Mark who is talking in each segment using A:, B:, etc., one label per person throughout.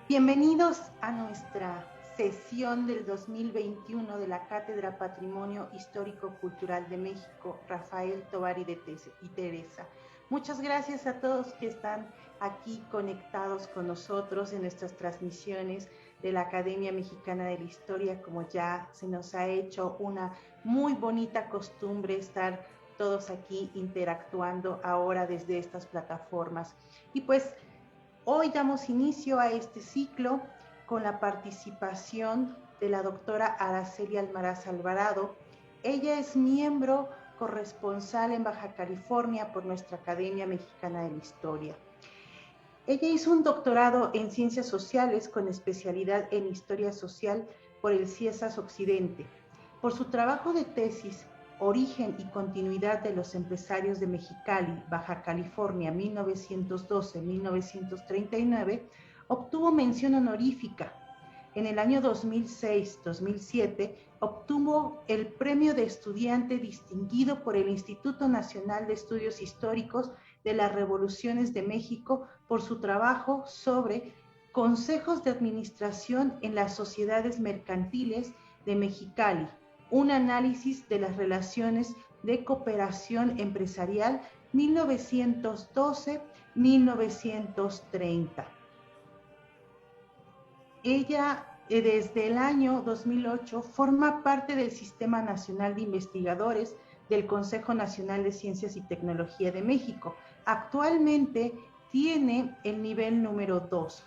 A: Bienvenidos a nuestra sesión del 2021 de la Cátedra Patrimonio Histórico-Cultural de México, Rafael Tovar y Teresa. Muchas gracias a todos que están aquí conectados con nosotros en nuestras transmisiones de la Academia Mexicana de la Historia, como ya se nos ha hecho una muy bonita costumbre estar todos aquí interactuando ahora desde estas plataformas. Y pues hoy damos inicio a este ciclo con la participación de la doctora Araceli Almaraz Alvarado. Ella es miembro corresponsal en Baja California por nuestra Academia Mexicana de la Historia. Ella hizo un doctorado en Ciencias Sociales con especialidad en Historia Social por el CIESAS Occidente. Por su trabajo de tesis, Origen y continuidad de los empresarios de Mexicali, Baja California, 1912-1939, obtuvo mención honorífica. En el año 2006-2007 obtuvo el Premio de Estudiante Distinguido por el Instituto Nacional de Estudios Históricos de las Revoluciones de México por su trabajo sobre consejos de administración en las sociedades mercantiles de Mexicali, un análisis de las relaciones de cooperación empresarial 1912-1930. Ella, desde el año 2008, forma parte del Sistema Nacional de Investigadores del Consejo Nacional de Ciencias y Tecnología de México. Actualmente tiene el nivel número 2.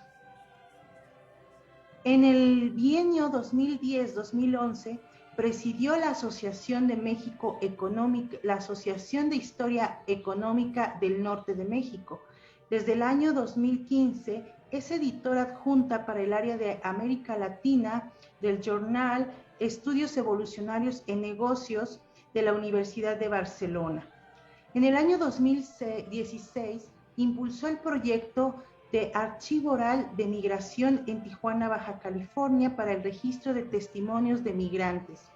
A: En el bienio 2010-2011 presidió la Asociación de México Económica, la Asociación de Historia Económica del Norte de México. Desde el año 2015 es editora adjunta para el área de América Latina del Journal Estudios Evolucionarios en Negocios de la Universidad de Barcelona. En el año 2016 impulsó el proyecto de Archivo Oral de Migración en Tijuana, Baja California, para el registro de testimonios de migrantes.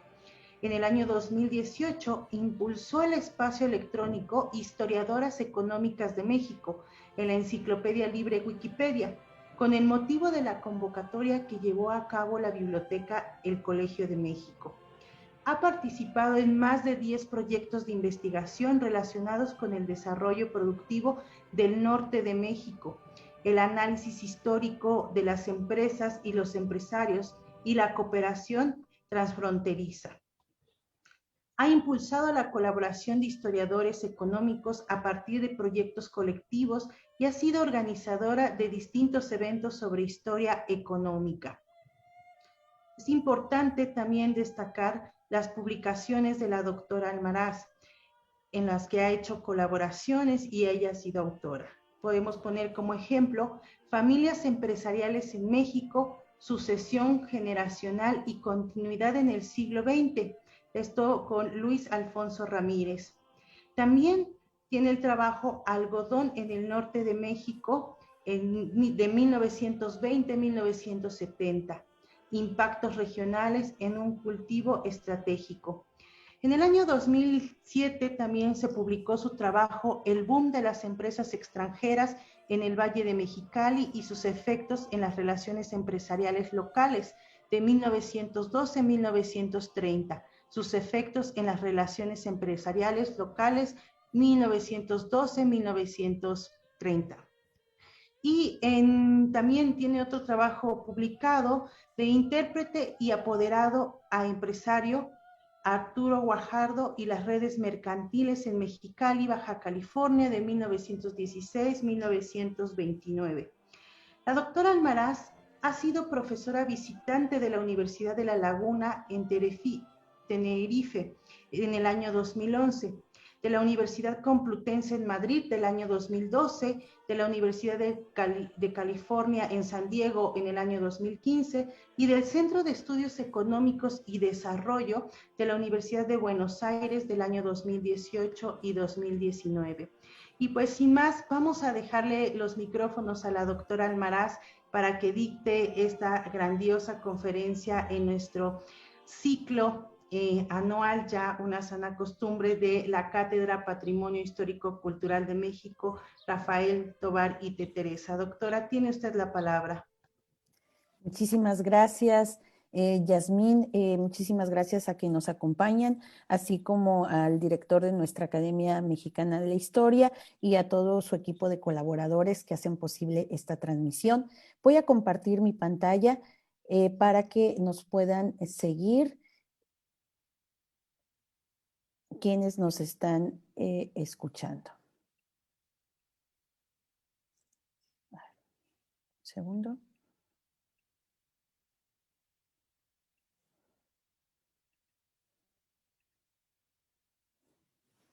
A: En el año 2018 impulsó el espacio electrónico Historiadoras Económicas de México en la Enciclopedia Libre Wikipedia, con el motivo de la convocatoria que llevó a cabo la Biblioteca El Colegio de México. Ha participado en más de 10 proyectos de investigación relacionados con el desarrollo productivo del norte de México, el análisis histórico de las empresas y los empresarios y la cooperación transfronteriza. Ha impulsado la colaboración de historiadores económicos a partir de proyectos colectivos y ha sido organizadora de distintos eventos sobre historia económica. Es importante también destacar las publicaciones de la doctora Almaraz, en las que ha hecho colaboraciones y ella ha sido autora. Podemos poner como ejemplo Familias Empresariales en México, Sucesión Generacional y Continuidad en el siglo XX, esto con Luis Alfonso Ramírez. También tiene el trabajo Algodón en el norte de México de 1920-1970, impactos regionales en un cultivo estratégico. En el año 2007 también se publicó su trabajo El boom de las empresas extranjeras en el Valle de Mexicali y sus efectos en las relaciones empresariales locales de 1912-1930, sus efectos en las relaciones empresariales locales 1912-1930. Y también tiene otro trabajo publicado de intérprete y apoderado a empresario, Arturo Guajardo y las redes mercantiles en Mexicali, Baja California, de 1916-1929. La doctora Almaraz ha sido profesora visitante de la Universidad de La Laguna en Tenerife en el año 2011, de la Universidad Complutense en Madrid del año 2012, de la Universidad de California en San Diego en el año 2015 y del Centro de Estudios Económicos y Desarrollo de la Universidad de Buenos Aires del año 2018 y 2019. Y pues sin más, vamos a dejarle los micrófonos a la doctora Almaraz para que dicte esta grandiosa conferencia en nuestro ciclo anual, ya una sana costumbre, de la Cátedra Patrimonio Histórico Cultural de México, Rafael Tovar y Teresa. Doctora, tiene usted la palabra.
B: Muchísimas gracias, Yasmín. Muchísimas gracias a quienes nos acompañan, así como al director de nuestra Academia Mexicana de la Historia y a todo su equipo de colaboradores que hacen posible esta transmisión. Voy a compartir mi pantalla para que nos puedan seguir quienes nos están escuchando. Un segundo.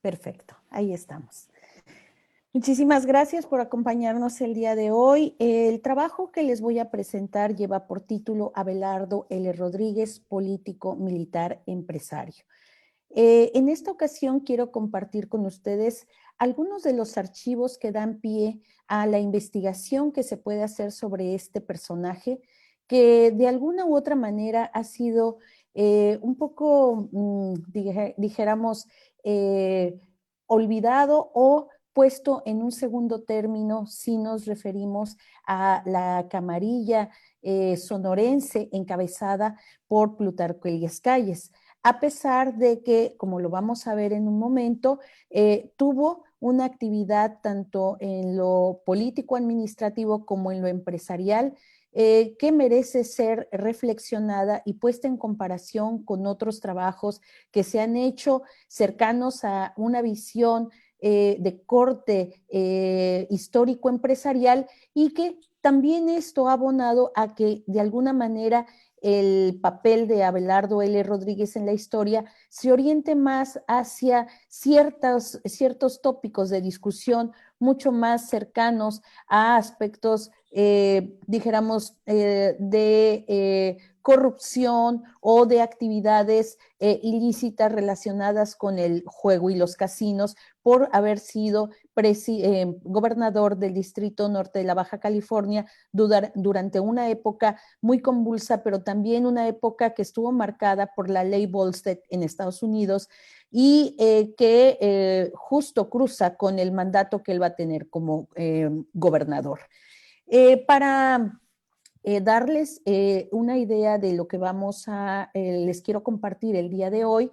B: Perfecto, ahí estamos. Muchísimas gracias por acompañarnos el día de hoy. El trabajo que les voy a presentar lleva por título Abelardo L. Rodríguez, político, militar, empresario. En esta ocasión quiero compartir con ustedes algunos de los archivos que dan pie a la investigación que se puede hacer sobre este personaje, que de alguna u otra manera ha sido un poco, dijéramos, olvidado o puesto en un segundo término si nos referimos a la camarilla sonorense encabezada por Plutarco Elías Calles, a pesar de que, como lo vamos a ver en un momento, tuvo una actividad tanto en lo político-administrativo como en lo empresarial que merece ser reflexionada y puesta en comparación con otros trabajos que se han hecho cercanos a una visión de corte histórico-empresarial y que también esto ha abonado a que de alguna manera el papel de Abelardo L. Rodríguez en la historia se oriente más hacia ciertos tópicos de discusión mucho más cercanos a aspectos, dijéramos, de corrupción o de actividades ilícitas relacionadas con el juego y los casinos por haber sido gobernador del Distrito Norte de la Baja California durante una época muy convulsa, pero también una época que estuvo marcada por la ley Volstead en Estados Unidos y que justo cruza con el mandato que él va a tener como gobernador. Para darles una idea de lo que les quiero compartir el día de hoy,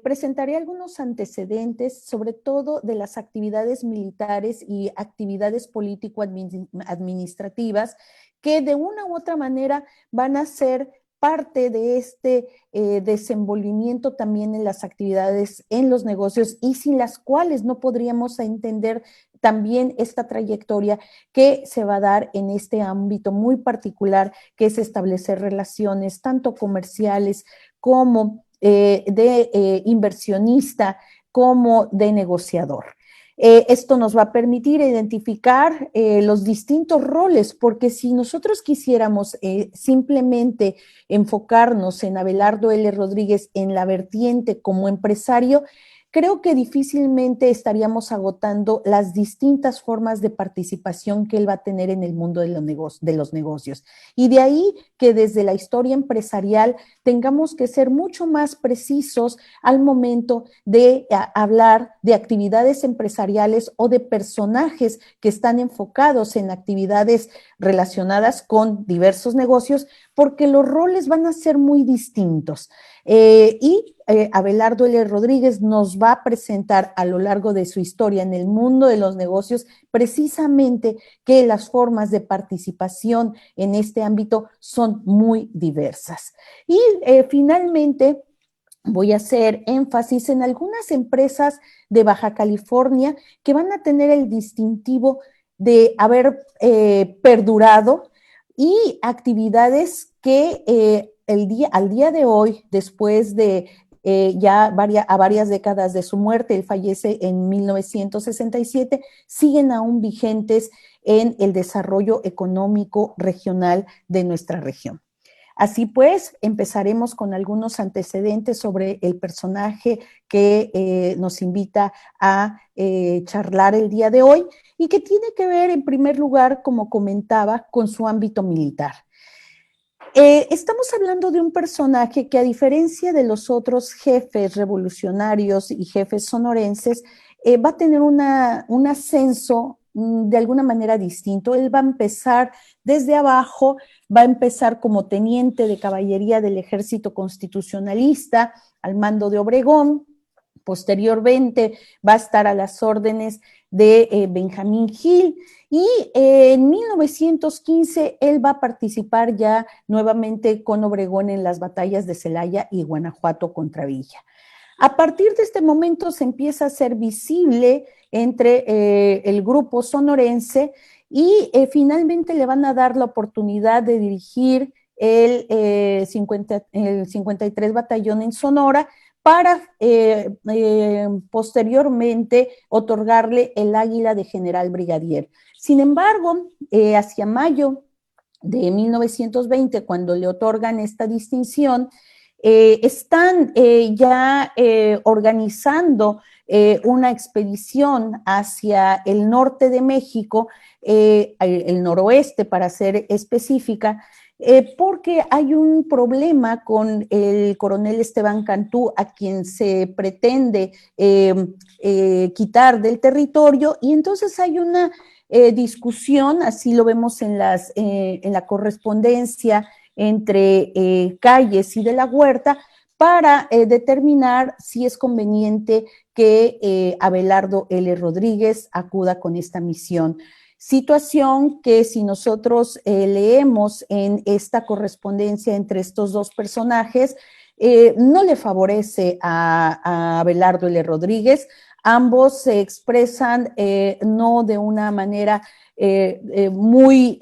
B: presentaré algunos antecedentes, sobre todo de las actividades militares y actividades político-administrativas, que de una u otra manera van a ser parte de este desenvolvimiento también en las actividades, en los negocios, y sin las cuales no podríamos entender también esta trayectoria que se va a dar en este ámbito muy particular, que es establecer relaciones tanto comerciales como de inversionista, como de negociador. Esto nos va a permitir identificar los distintos roles, porque si nosotros quisiéramos simplemente enfocarnos en Abelardo L. Rodríguez en la vertiente como empresario, creo que difícilmente estaríamos agotando las distintas formas de participación que él va a tener en el mundo de los negocios. Y de ahí que desde la historia empresarial tengamos que ser mucho más precisos al momento de hablar de actividades empresariales o de personajes que están enfocados en actividades relacionadas con diversos negocios, porque los roles van a ser muy distintos. Abelardo L. Rodríguez nos va a presentar a lo largo de su historia en el mundo de los negocios precisamente que las formas de participación en este ámbito son muy diversas. Y finalmente voy a hacer énfasis en algunas empresas de Baja California que van a tener el distintivo de haber perdurado y actividades que al día de hoy, después de ya varias décadas de su muerte, él fallece en 1967, siguen aún vigentes en el desarrollo económico regional de nuestra región. Así pues, empezaremos con algunos antecedentes sobre el personaje que nos invita a charlar el día de hoy y que tiene que ver, en primer lugar, como comentaba, con su ámbito militar. Estamos hablando de un personaje que, a diferencia de los otros jefes revolucionarios y jefes sonorenses, va a tener un ascenso de alguna manera distinto. Él va a empezar desde abajo, va a empezar como teniente de caballería del Ejército Constitucionalista al mando de Obregón. Posteriormente va a estar a las órdenes de Benjamín Gil, y en 1915 él va a participar ya nuevamente con Obregón en las batallas de Celaya y Guanajuato contra Villa. A partir de este momento se empieza a ser visible entre el grupo sonorense, y finalmente le van a dar la oportunidad de dirigir el 53 Batallón en Sonora, para posteriormente otorgarle el águila de general brigadier. Sin embargo, hacia mayo de 1920, cuando le otorgan esta distinción, están ya organizando una expedición hacia el norte de México, el noroeste para ser específica, porque hay un problema con el coronel Esteban Cantú, a quien se pretende quitar del territorio, y entonces hay una discusión, así lo vemos en la correspondencia entre Calles y de la Huerta, para determinar si es conveniente que Abelardo L. Rodríguez acuda con esta misión. Situación que, si nosotros leemos en esta correspondencia entre estos dos personajes, no le favorece a Abelardo L. Rodríguez. Ambos se expresan no de una manera muy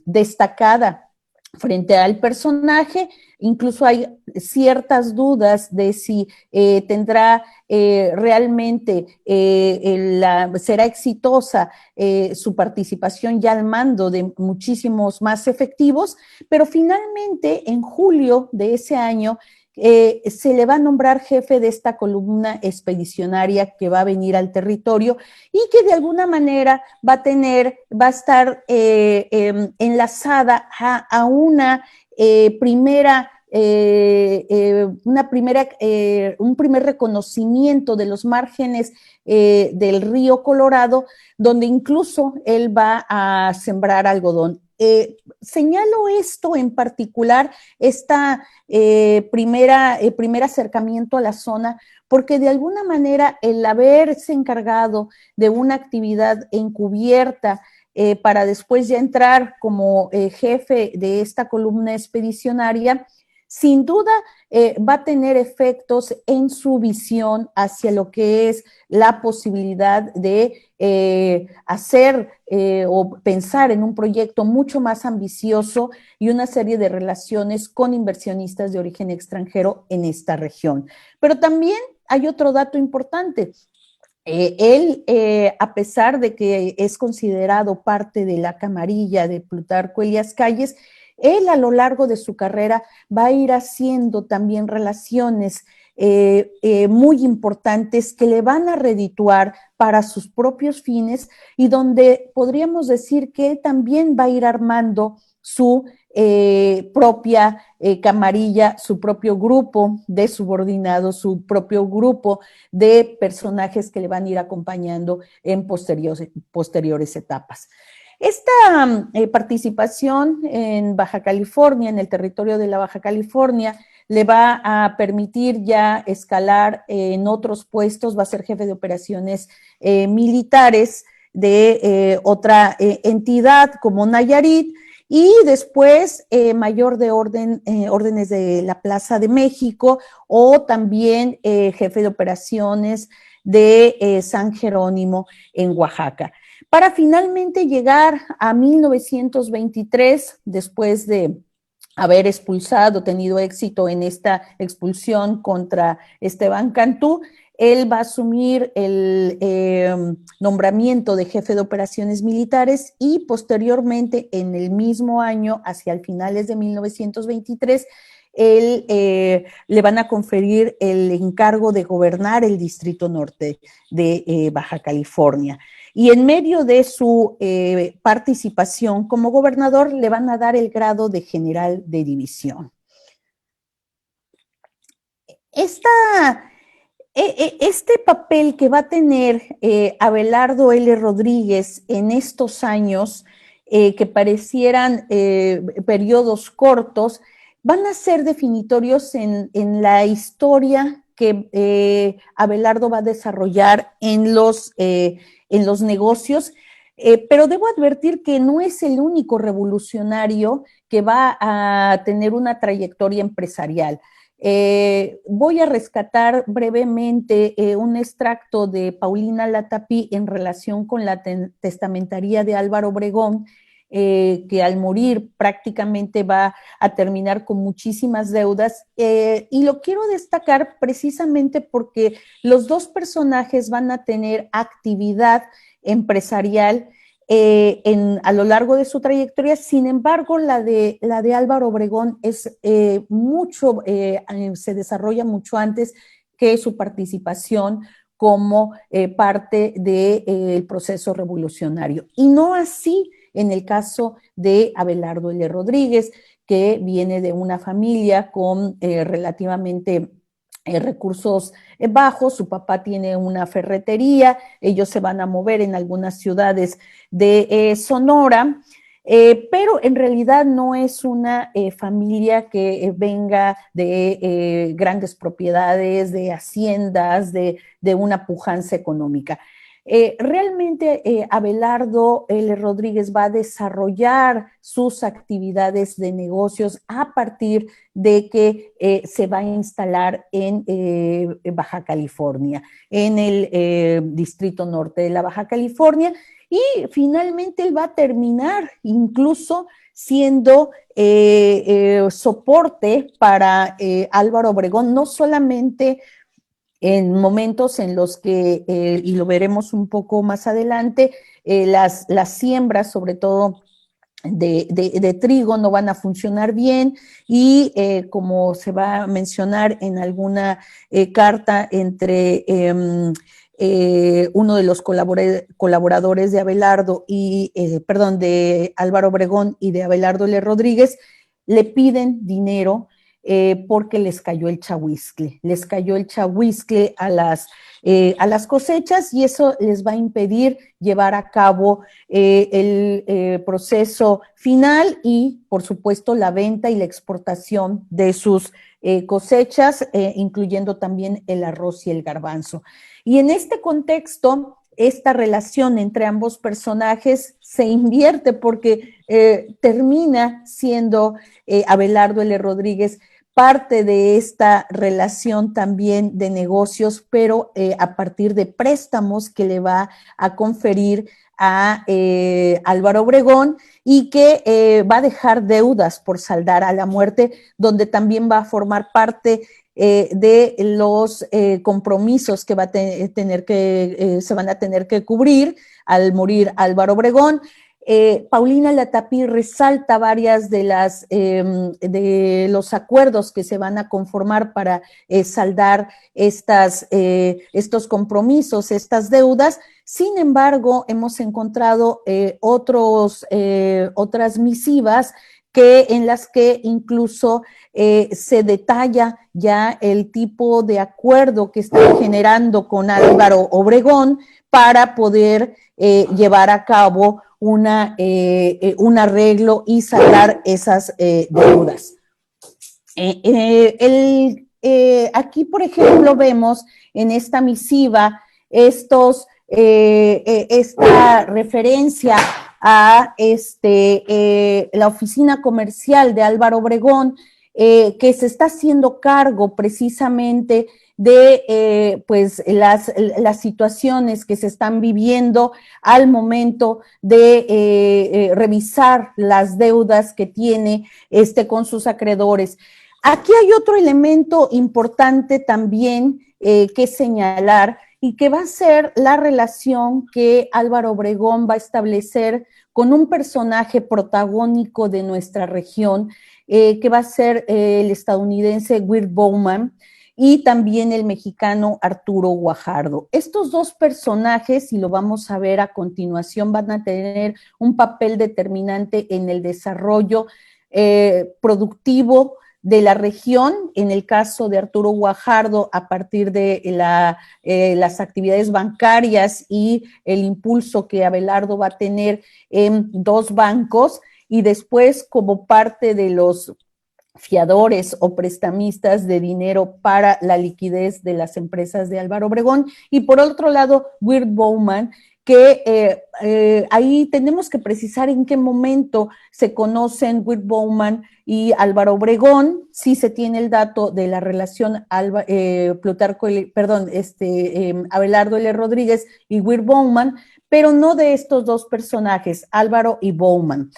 B: destacada frente al personaje. Incluso hay ciertas dudas de si tendrá realmente será exitosa su participación ya al mando de muchísimos más efectivos, pero finalmente en julio de ese año se le va a nombrar jefe de esta columna expedicionaria que va a venir al territorio, y que de alguna manera va a estar enlazada a una un primer reconocimiento de los márgenes del río Colorado, donde incluso él va a sembrar algodón. Señalo esto en particular, primer acercamiento a la zona, porque de alguna manera el haberse encargado de una actividad encubierta para después ya entrar como jefe de esta columna expedicionaria, sin duda va a tener efectos en su visión hacia lo que es la posibilidad de hacer o pensar en un proyecto mucho más ambicioso y una serie de relaciones con inversionistas de origen extranjero en esta región. Pero también hay otro dato importante. Él, a pesar de que es considerado parte de la camarilla de Plutarco Elías Calles, él a lo largo de su carrera va a ir haciendo también relaciones muy importantes que le van a redituar para sus propios fines, y donde podríamos decir que él también va a ir armando su propia camarilla, su propio grupo de subordinados, su propio grupo de personajes que le van a ir acompañando en posteriores etapas. Esta participación en Baja California, en el territorio de la Baja California, le va a permitir ya escalar en otros puestos, va a ser jefe de operaciones militares de otra entidad como Nayarit, y después mayor de órdenes de la Plaza de México, o también jefe de operaciones de San Jerónimo en Oaxaca, para finalmente llegar a 1923, después de haber tenido éxito en esta expulsión contra Esteban Cantú. Él va a asumir el nombramiento de jefe de operaciones militares, y posteriormente, en el mismo año, hacia el finales de 1923, le van a conferir el encargo de gobernar el Distrito Norte de Baja California. Y en medio de su participación como gobernador, le van a dar el grado de general de división. Este papel que va a tener Abelardo L. Rodríguez en estos años, que parecieran periodos cortos, van a ser definitorios en la historia que Abelardo va a desarrollar en los negocios, pero debo advertir que no es el único revolucionario que va a tener una trayectoria empresarial. Voy a rescatar brevemente un extracto de Paulina Latapí en relación con la testamentaría de Álvaro Obregón, que al morir prácticamente va a terminar con muchísimas deudas, y lo quiero destacar precisamente porque los dos personajes van a tener actividad empresarial a lo largo de su trayectoria. Sin embargo, la de Álvaro Obregón es se desarrolla mucho antes que su participación como parte del proceso revolucionario. Y no así en el caso de Abelardo L. Rodríguez, que viene de una familia con relativamente recursos bajos. Su papá tiene una ferretería, ellos se van a mover en algunas ciudades de Sonora, pero en realidad no es una familia que venga de grandes propiedades, de haciendas, de una pujanza económica. Realmente Abelardo L. Rodríguez va a desarrollar sus actividades de negocios a partir de que se va a instalar en Baja California, en el Distrito Norte de la Baja California, y finalmente él va a terminar incluso siendo soporte para Álvaro Obregón, no solamente en momentos en los que, y lo veremos un poco más adelante, las siembras, sobre todo de trigo, no van a funcionar bien, y como se va a mencionar en alguna carta entre uno de los colaboradores de Abelardo y, perdón, de Álvaro Obregón y de Abelardo L. Rodríguez, le piden dinero porque les cayó el chahuizcle a las cosechas, y eso les va a impedir llevar a cabo el proceso final y, por supuesto, la venta y la exportación de sus cosechas, incluyendo también el arroz y el garbanzo. Y en este contexto, esta relación entre ambos personajes se invierte porque termina siendo Abelardo L. Rodríguez parte de esta relación también de negocios, pero a partir de préstamos que le va a conferir a Álvaro Obregón, y que va a dejar deudas por saldar a la muerte, donde también va a formar parte de los compromisos que va a tener que se van a tener que cubrir al morir Álvaro Obregón. Paulina Latapí resalta varias de los acuerdos que se van a conformar para saldar estos compromisos, estas deudas. Sin embargo, hemos encontrado otras misivas en las que incluso se detalla ya el tipo de acuerdo que está generando con Álvaro Obregón para poder llevar a cabo un arreglo y saldar esas deudas. Aquí, por ejemplo, vemos en esta misiva esta referencia a la oficina comercial de Álvaro Obregón, que se está haciendo cargo precisamente de pues las situaciones que se están viviendo al momento de revisar las deudas que tiene con sus acreedores. Aquí hay otro elemento importante también que señalar, y que va a ser la relación que Álvaro Obregón va a establecer con un personaje protagónico de nuestra región, que va a ser el estadounidense Wirt Bowman, y también el mexicano Arturo Guajardo. Estos dos personajes, y lo vamos a ver a continuación, van a tener un papel determinante en el desarrollo productivo de la región, en el caso de Arturo Guajardo, a partir de las actividades bancarias y el impulso que Abelardo va a tener en 2 bancos, y después como parte de los fiadores o prestamistas de dinero para la liquidez de las empresas de Álvaro Obregón, y por otro lado, Wirt Bowman, que ahí tenemos que precisar en qué momento se conocen Wirt Bowman y Álvaro Obregón. Sí se tiene el dato de la relación Abelardo L. Rodríguez y Wirt Bowman, pero no de estos 2 personajes, Álvaro y Bowman.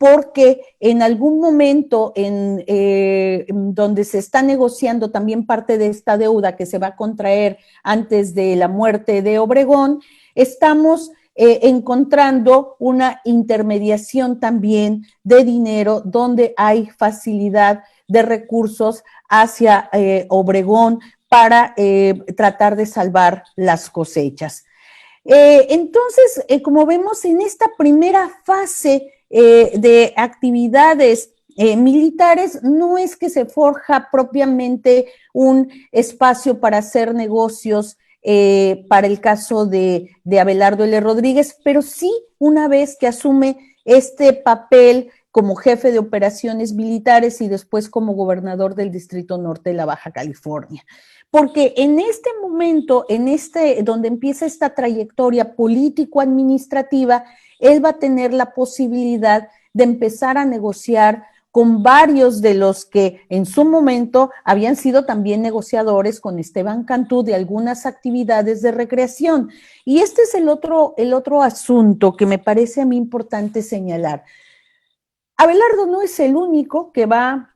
B: Porque en algún momento donde se está negociando también parte de esta deuda que se va a contraer antes de la muerte de Obregón, estamos encontrando una intermediación también de dinero donde hay facilidad de recursos hacia Obregón para tratar de salvar las cosechas. Entonces, como vemos en esta primera fase de actividades militares, no es que se forja propiamente un espacio para hacer negocios para el caso de Abelardo L. Rodríguez, pero sí una vez que asume este papel como jefe de operaciones militares y después como gobernador del Distrito Norte de la Baja California. Porque en este momento, donde empieza esta trayectoria político-administrativa, él va a tener la posibilidad de empezar a negociar con varios de los que en su momento habían sido también negociadores con Esteban Cantú de algunas actividades de recreación. Y este es el otro asunto que me parece a mí importante señalar. Abelardo no es el único que va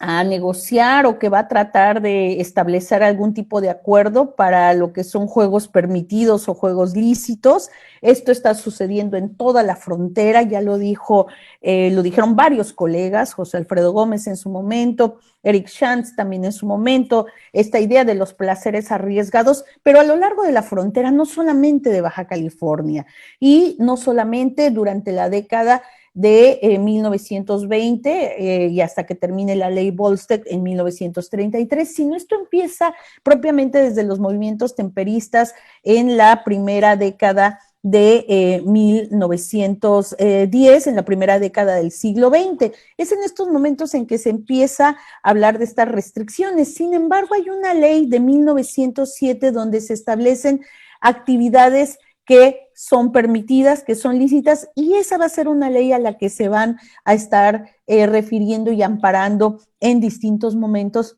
B: a negociar o que va a tratar de establecer algún tipo de acuerdo para lo que son juegos permitidos o juegos lícitos. Esto está sucediendo en toda la frontera, ya lo dijeron varios colegas, José Alfredo Gómez en su momento, Eric Shantz también en su momento, esta idea de los placeres arriesgados, pero a lo largo de la frontera, no solamente de Baja California, y no solamente durante la década de 1920 y hasta que termine la ley Volstead en 1933, sino esto empieza propiamente desde los movimientos temperistas en la primera década de 1910, en la primera década del siglo XX. Es en estos momentos en que se empieza a hablar de estas restricciones. Sin embargo, hay una ley de 1907 donde se establecen actividades que son permitidas, que son lícitas, y esa va a ser una ley a la que se van a estar refiriendo y amparando en distintos momentos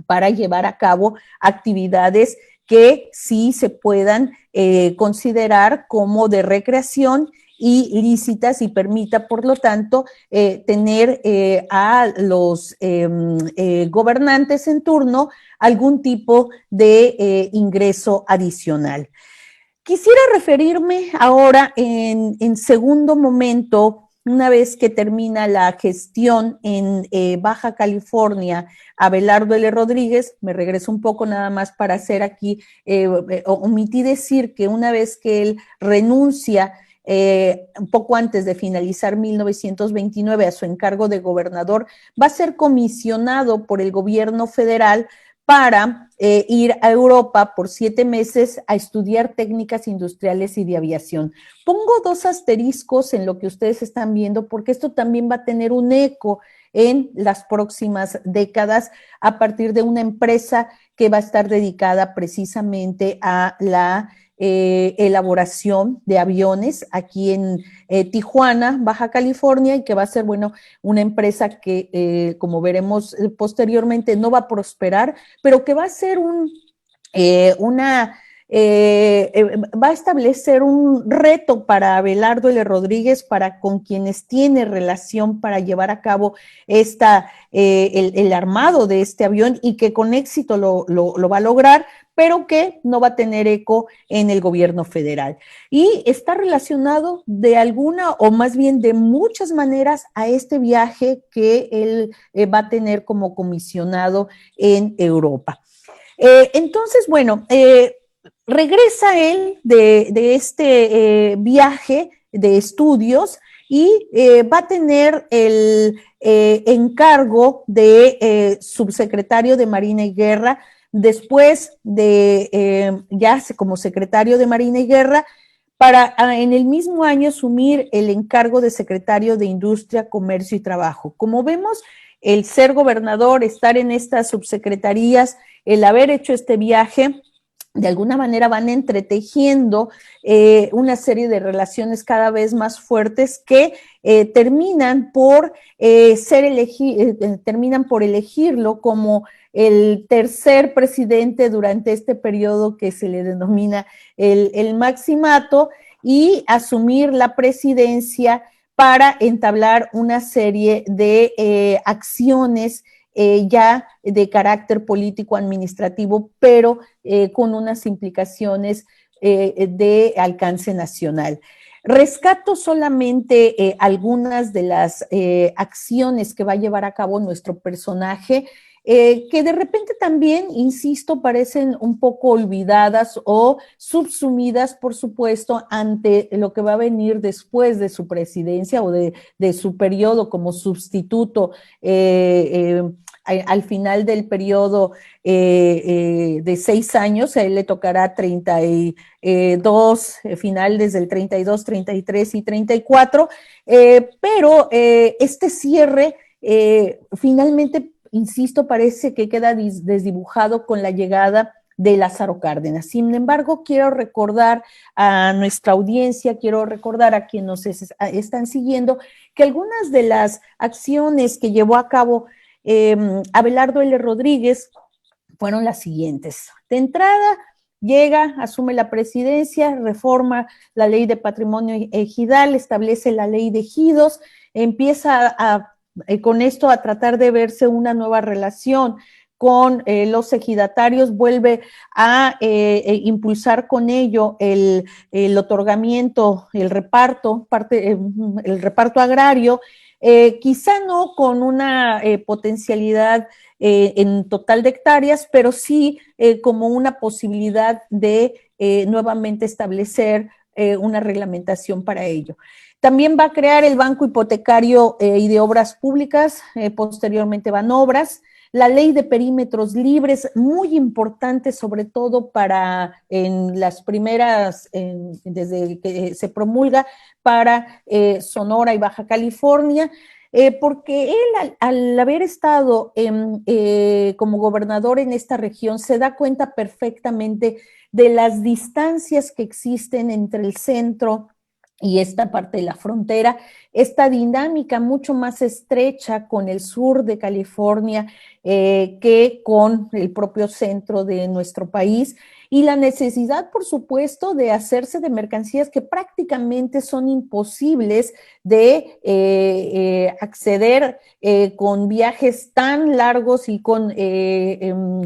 B: para llevar a cabo actividades que sí se puedan considerar como de recreación y lícitas, y permita, por lo tanto, tener a los gobernantes en turno algún tipo de ingreso adicional. Quisiera referirme ahora en segundo momento, una vez que termina la gestión en Baja California, Abelardo L. Rodríguez. Me regreso un poco nada más para hacer aquí, omití decir que una vez que él renuncia, un poco antes de finalizar 1929 a su encargo de gobernador, va a ser comisionado por el gobierno federal para ir a Europa por 7 meses a estudiar técnicas industriales y de aviación. Pongo 2 asteriscos en lo que ustedes están viendo, porque esto también va a tener un eco en las próximas décadas a partir de una empresa que va a estar dedicada precisamente a la elaboración de aviones aquí en Tijuana, Baja California, y que va a ser, bueno, una empresa que, como veremos posteriormente, no va a prosperar, pero que va a ser va a establecer un reto para Abelardo L. Rodríguez, para con quienes tiene relación para llevar a cabo el armado de este avión, y que con éxito lo va a lograr, pero que no va a tener eco en el gobierno federal. Y está relacionado de alguna, o más bien de muchas maneras, a este viaje que él va a tener como comisionado en Europa. Entonces, bueno, regresa él de este viaje de estudios y va a tener el encargo de subsecretario de Marina y Guerra, después de ya como secretario de Marina y Guerra, para en el mismo año asumir el encargo de secretario de Industria, Comercio y Trabajo. Como vemos, el ser gobernador, estar en estas subsecretarías, el haber hecho este viaje, de alguna manera van entretejiendo una serie de relaciones cada vez más fuertes que terminan por terminan por elegirlo como el tercer presidente durante este periodo que se le denomina el maximato, y asumir la presidencia para entablar una serie de acciones ya de carácter político-administrativo, pero con unas implicaciones de alcance nacional. Rescato solamente algunas de las acciones que va a llevar a cabo nuestro personaje, que de repente también, insisto, parecen un poco olvidadas o subsumidas, por supuesto, ante lo que va a venir después de su presidencia o de su periodo como sustituto al final del periodo de 6 años. A él le tocará 32, final desde el 32, 33 y 34, pero este cierre finalmente, insisto, parece que queda desdibujado con la llegada de Lázaro Cárdenas. Sin embargo, quiero recordar a nuestra audiencia, quiero recordar a quienes nos están siguiendo, que algunas de las acciones que llevó a cabo Abelardo L. Rodríguez fueron las siguientes. De entrada, llega, asume la presidencia, reforma la ley de patrimonio ejidal, establece la ley de ejidos, empieza con esto a tratar de verse una nueva relación con los ejidatarios, vuelve a impulsar con ello el otorgamiento, el reparto agrario, quizá no con una potencialidad en total de hectáreas, pero sí como una posibilidad de nuevamente establecer una reglamentación para ello. También va a crear el Banco Hipotecario y de Obras Públicas, posteriormente Banobras, la ley de perímetros libres, muy importante sobre todo para en las primeras, desde que se promulga, para Sonora y Baja California, porque él al haber estado como gobernador en esta región se da cuenta perfectamente de las distancias que existen entre el centro y esta parte de la frontera, esta dinámica mucho más estrecha con el sur de California que con el propio centro de nuestro país, y la necesidad, por supuesto, de hacerse de mercancías que prácticamente son imposibles de acceder con viajes tan largos y con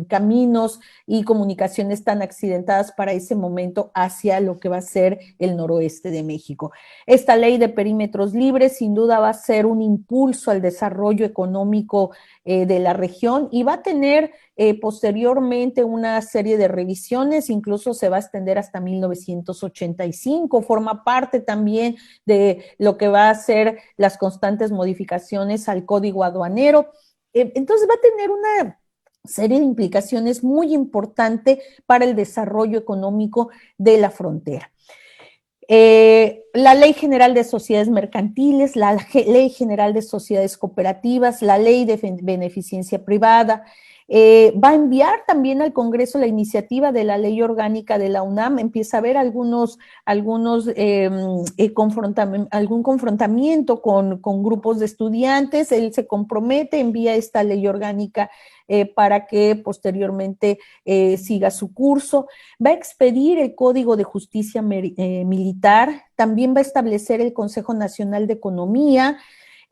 B: caminos y comunicaciones tan accidentadas para ese momento hacia lo que va a ser el noroeste de México. Esta ley de perímetros libres sin duda va a ser un impulso al desarrollo económico de la región, y va a tener posteriormente una serie de revisiones, incluso se va a extender hasta 1985, forma parte también de lo que va a ser las constantes modificaciones al código aduanero. Entonces va a tener una serie de implicaciones muy importante para el desarrollo económico de la frontera. La Ley General de Sociedades Mercantiles, la Ley General de Sociedades Cooperativas, la Ley de Beneficencia Privada. Va a enviar también al Congreso la iniciativa de la Ley Orgánica de la UNAM. Empieza a haber algún confrontamiento con grupos de estudiantes. Él se compromete, envía esta Ley Orgánica para que posteriormente siga su curso. Va a expedir el Código de Justicia Militar, también va a establecer el Consejo Nacional de Economía.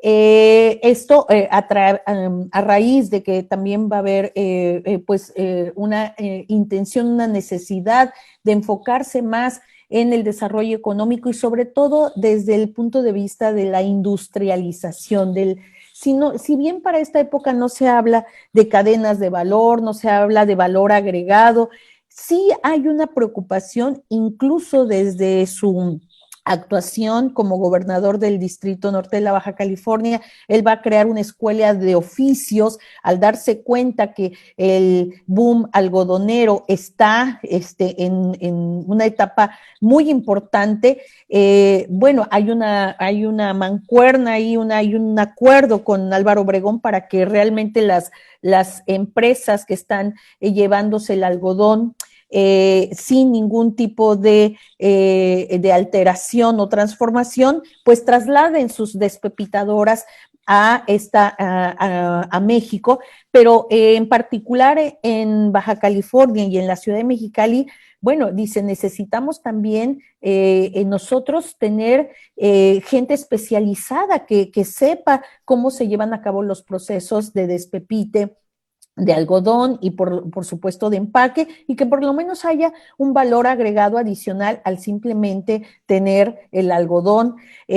B: Esto a raíz de que también va a haber una intención, una necesidad de enfocarse más en el desarrollo económico y sobre todo desde el punto de vista de la industrialización si bien para esta época no se habla de cadenas de valor, no se habla de valor agregado, sí hay una preocupación incluso desde su actuación como gobernador del Distrito Norte de la Baja California. Él va a crear una escuela de oficios al darse cuenta que el boom algodonero está en una etapa muy importante. Bueno, hay una mancuerna y hay un acuerdo con Álvaro Obregón para que realmente las empresas que están llevándose el algodón sin ningún tipo de alteración o transformación, pues trasladen sus despepitadoras a México, pero en particular en Baja California y en la ciudad de Mexicali, bueno, dice, necesitamos también nosotros tener gente especializada que sepa cómo se llevan a cabo los procesos de despepite, de algodón y por supuesto de empaque, y que por lo menos haya un valor agregado adicional al simplemente tener el algodón y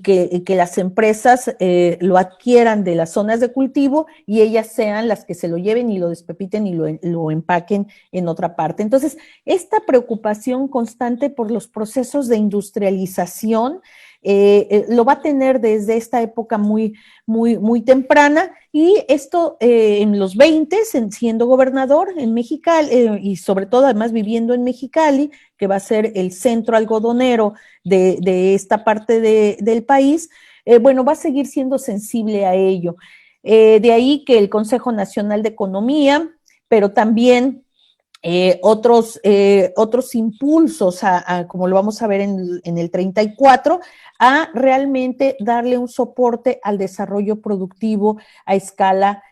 B: que las empresas lo adquieran de las zonas de cultivo y ellas sean las que se lo lleven y lo despepiten y lo empaquen en otra parte. Entonces, esta preocupación constante por los procesos de industrialización lo va a tener desde esta época muy temprana, y esto en los 20, siendo gobernador en Mexicali, y sobre todo además viviendo en Mexicali, que va a ser el centro algodonero de esta parte del país, bueno, va a seguir siendo sensible a ello. De ahí que el Consejo Nacional de Economía, pero también otros impulsos, como lo vamos a ver en el 34, a realmente darle un soporte al desarrollo productivo a escala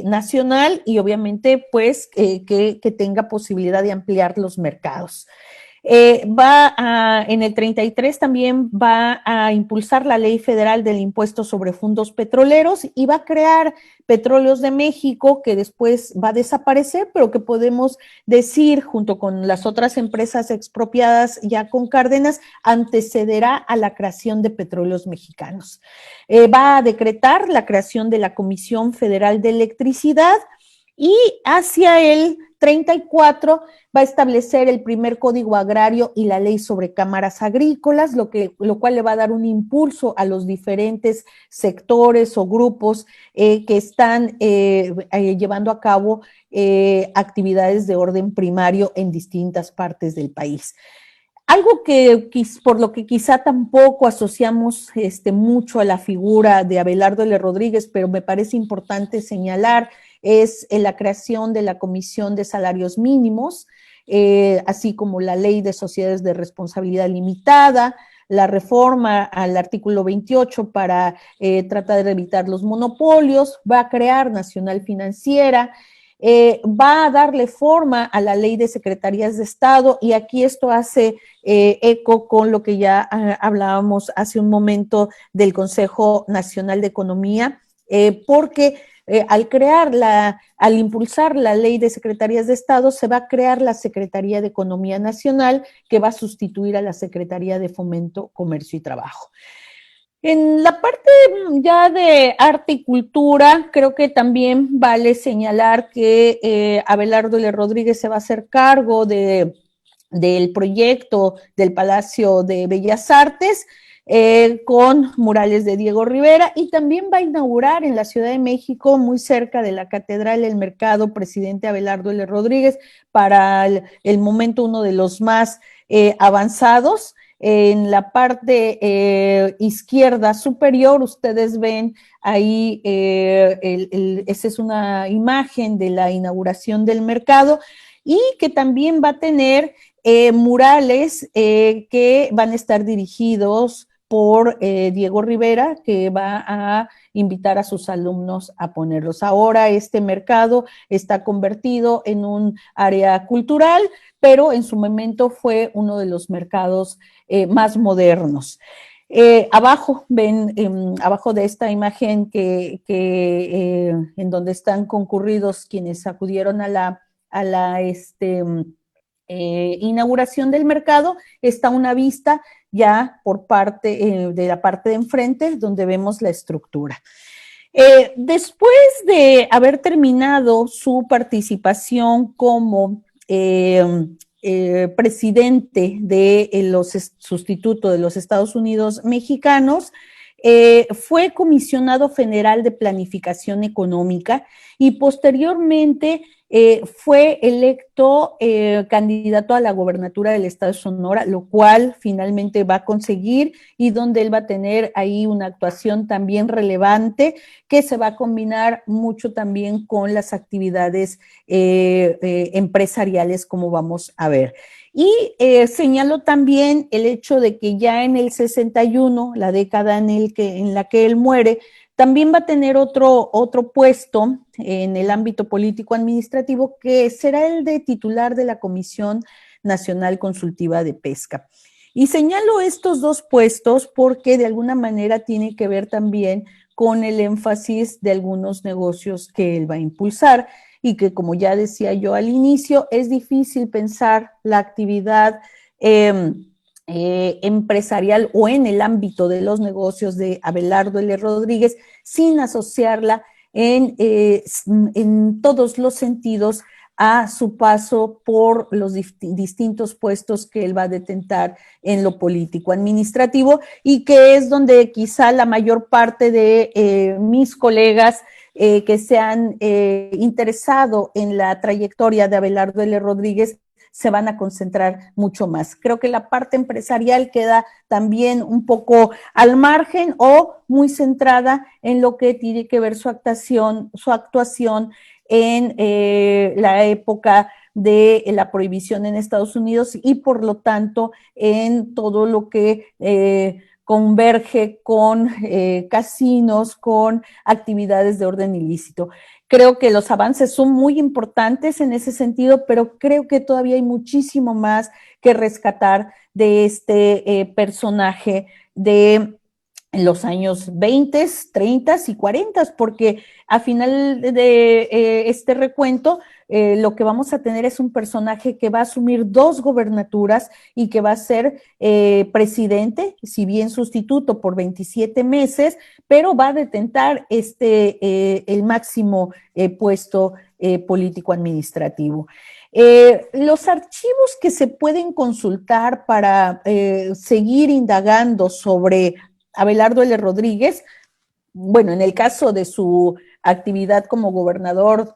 B: nacional y obviamente pues que tenga posibilidad de ampliar los mercados. En el 33 también va a impulsar la ley federal del impuesto sobre fondos petroleros y va a crear Petróleos de México, que después va a desaparecer, pero que podemos decir, junto con las otras empresas expropiadas ya con Cárdenas, antecederá a la creación de Petróleos Mexicanos. Va a decretar la creación de la Comisión Federal de Electricidad, y hacia el 34 va a establecer el primer código agrario y la ley sobre cámaras agrícolas, lo cual le va a dar un impulso a los diferentes sectores o grupos que están llevando a cabo actividades de orden primario en distintas partes del país. Algo que por lo que quizá tampoco asociamos mucho a la figura de Abelardo L. Rodríguez, pero me parece importante señalar, es la creación de la Comisión de Salarios Mínimos, así como la Ley de Sociedades de Responsabilidad Limitada, la reforma al artículo 28 para tratar de evitar los monopolios, va a crear Nacional Financiera, va a darle forma a la Ley de Secretarías de Estado, y aquí esto hace eco con lo que ya hablábamos hace un momento del Consejo Nacional de Economía, porque al impulsar la Ley de Secretarías de Estado, se va a crear la Secretaría de Economía Nacional, que va a sustituir a la Secretaría de Fomento, Comercio y Trabajo. En la parte ya de arte y cultura, creo que también vale señalar que Abelardo L. Rodríguez se va a hacer cargo del proyecto del Palacio de Bellas Artes, con murales de Diego Rivera, y también va a inaugurar en la Ciudad de México, muy cerca de la Catedral, el Mercado Presidente Abelardo L. Rodríguez, para el momento uno de los más avanzados. En la parte izquierda superior ustedes ven ahí, esa es una imagen de la inauguración del mercado, y que también va a tener murales que van a estar dirigidos por Diego Rivera, que va a invitar a sus alumnos a ponerlos. Ahora este mercado está convertido en un área cultural, pero en su momento fue uno de los mercados más modernos. Abajo, ven, abajo de esta imagen en donde están concurridos quienes acudieron a la inauguración del mercado, está una vista ya por parte de la parte de enfrente, donde vemos la estructura. Después de haber terminado su participación como presidente de los sustituto de los Estados Unidos mexicanos, fue comisionado federal de planificación económica y posteriormente fue electo candidato a la gobernatura del estado de Sonora, lo cual finalmente va a conseguir y donde él va a tener ahí una actuación también relevante que se va a combinar mucho también con las actividades empresariales, como vamos a ver. Y señaló también el hecho de que ya en el 61, la década en la que él muere, también va a tener otro puesto en el ámbito político-administrativo que será el de titular de la Comisión Nacional Consultiva de Pesca. Y señalo estos dos puestos porque de alguna manera tiene que ver también con el énfasis de algunos negocios que él va a impulsar y que, como ya decía yo al inicio, es difícil pensar la actividad empresarial o en el ámbito de los negocios de Abelardo L. Rodríguez sin asociarla en todos los sentidos a su paso por los distintos puestos que él va a detentar en lo político administrativo y que es donde quizá la mayor parte de mis colegas que se han interesado en la trayectoria de Abelardo L. Rodríguez se van a concentrar mucho más. Creo que la parte empresarial queda también un poco al margen o muy centrada en lo que tiene que ver su actuación en la época de la prohibición en Estados Unidos y por lo tanto en todo lo que converge con casinos, con actividades de orden ilícito. Creo que los avances son muy importantes en ese sentido, pero creo que todavía hay muchísimo más que rescatar de este personaje de los años 20, 30 y 40, porque a final de este recuento lo que vamos a tener es un personaje que va a asumir 2 gobernaturas y que va a ser presidente, si bien sustituto por 27 meses, pero va a detentar el máximo puesto político-administrativo. Los archivos que se pueden consultar para seguir indagando sobre Abelardo L. Rodríguez, bueno, en el caso de su actividad como gobernador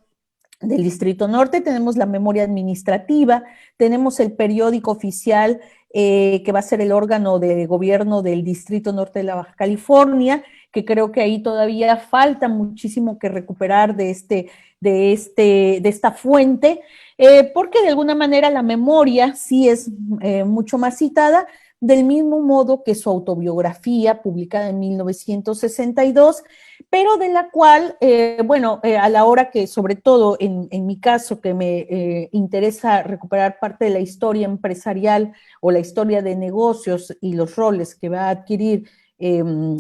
B: del Distrito Norte, tenemos la memoria administrativa, tenemos el periódico oficial que va a ser el órgano de gobierno del Distrito Norte de la Baja California, que creo que ahí todavía falta muchísimo que recuperar de esta fuente, porque de alguna manera la memoria sí es mucho más citada, del mismo modo que su autobiografía, publicada en 1962, pero de la cual, a la hora que, sobre todo en mi caso, que me interesa recuperar parte de la historia empresarial o la historia de negocios y los roles que va a adquirir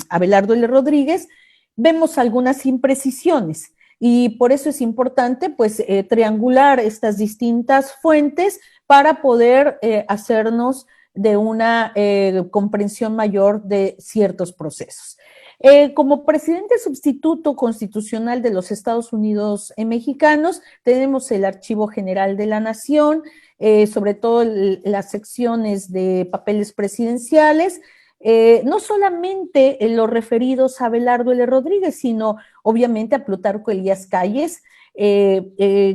B: Abelardo L. Rodríguez, vemos algunas imprecisiones. Y por eso es importante, pues, triangular estas distintas fuentes para poder hacernos de una comprensión mayor de ciertos procesos. Como presidente sustituto constitucional de los Estados Unidos mexicanos, tenemos el Archivo General de la Nación, sobre todo las secciones de papeles presidenciales, no solamente los referidos a Abelardo L. Rodríguez, sino obviamente a Plutarco Elías Calles,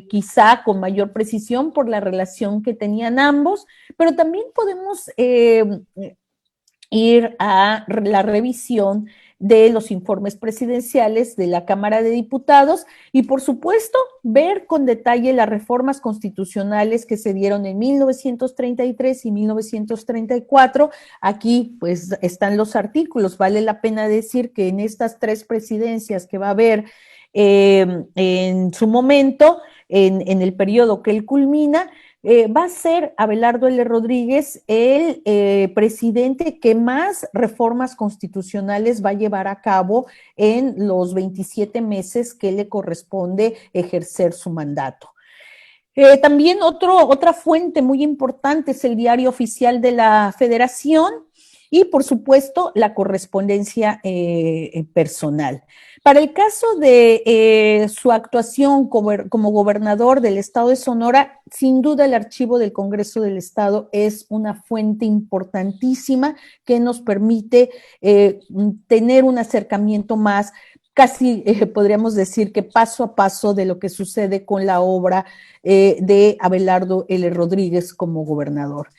B: quizá con mayor precisión por la relación que tenían ambos, pero también podemos ir a la revisión de los informes presidenciales de la Cámara de Diputados y, por supuesto, ver con detalle las reformas constitucionales que se dieron en 1933 y 1934. Aquí, pues, están los artículos. Vale la pena decir que en estas 3 presidencias que va a haber en su momento, en el periodo que él culmina, va a ser Abelardo L. Rodríguez el presidente que más reformas constitucionales va a llevar a cabo en los 27 meses que le corresponde ejercer su mandato. También otra fuente muy importante es el Diario Oficial de la Federación, y, por supuesto, la correspondencia personal. Para el caso de su actuación como gobernador del estado de Sonora, sin duda el archivo del Congreso del Estado es una fuente importantísima que nos permite tener un acercamiento más, casi podríamos decir que paso a paso de lo que sucede con la obra de Abelardo L. Rodríguez como gobernador.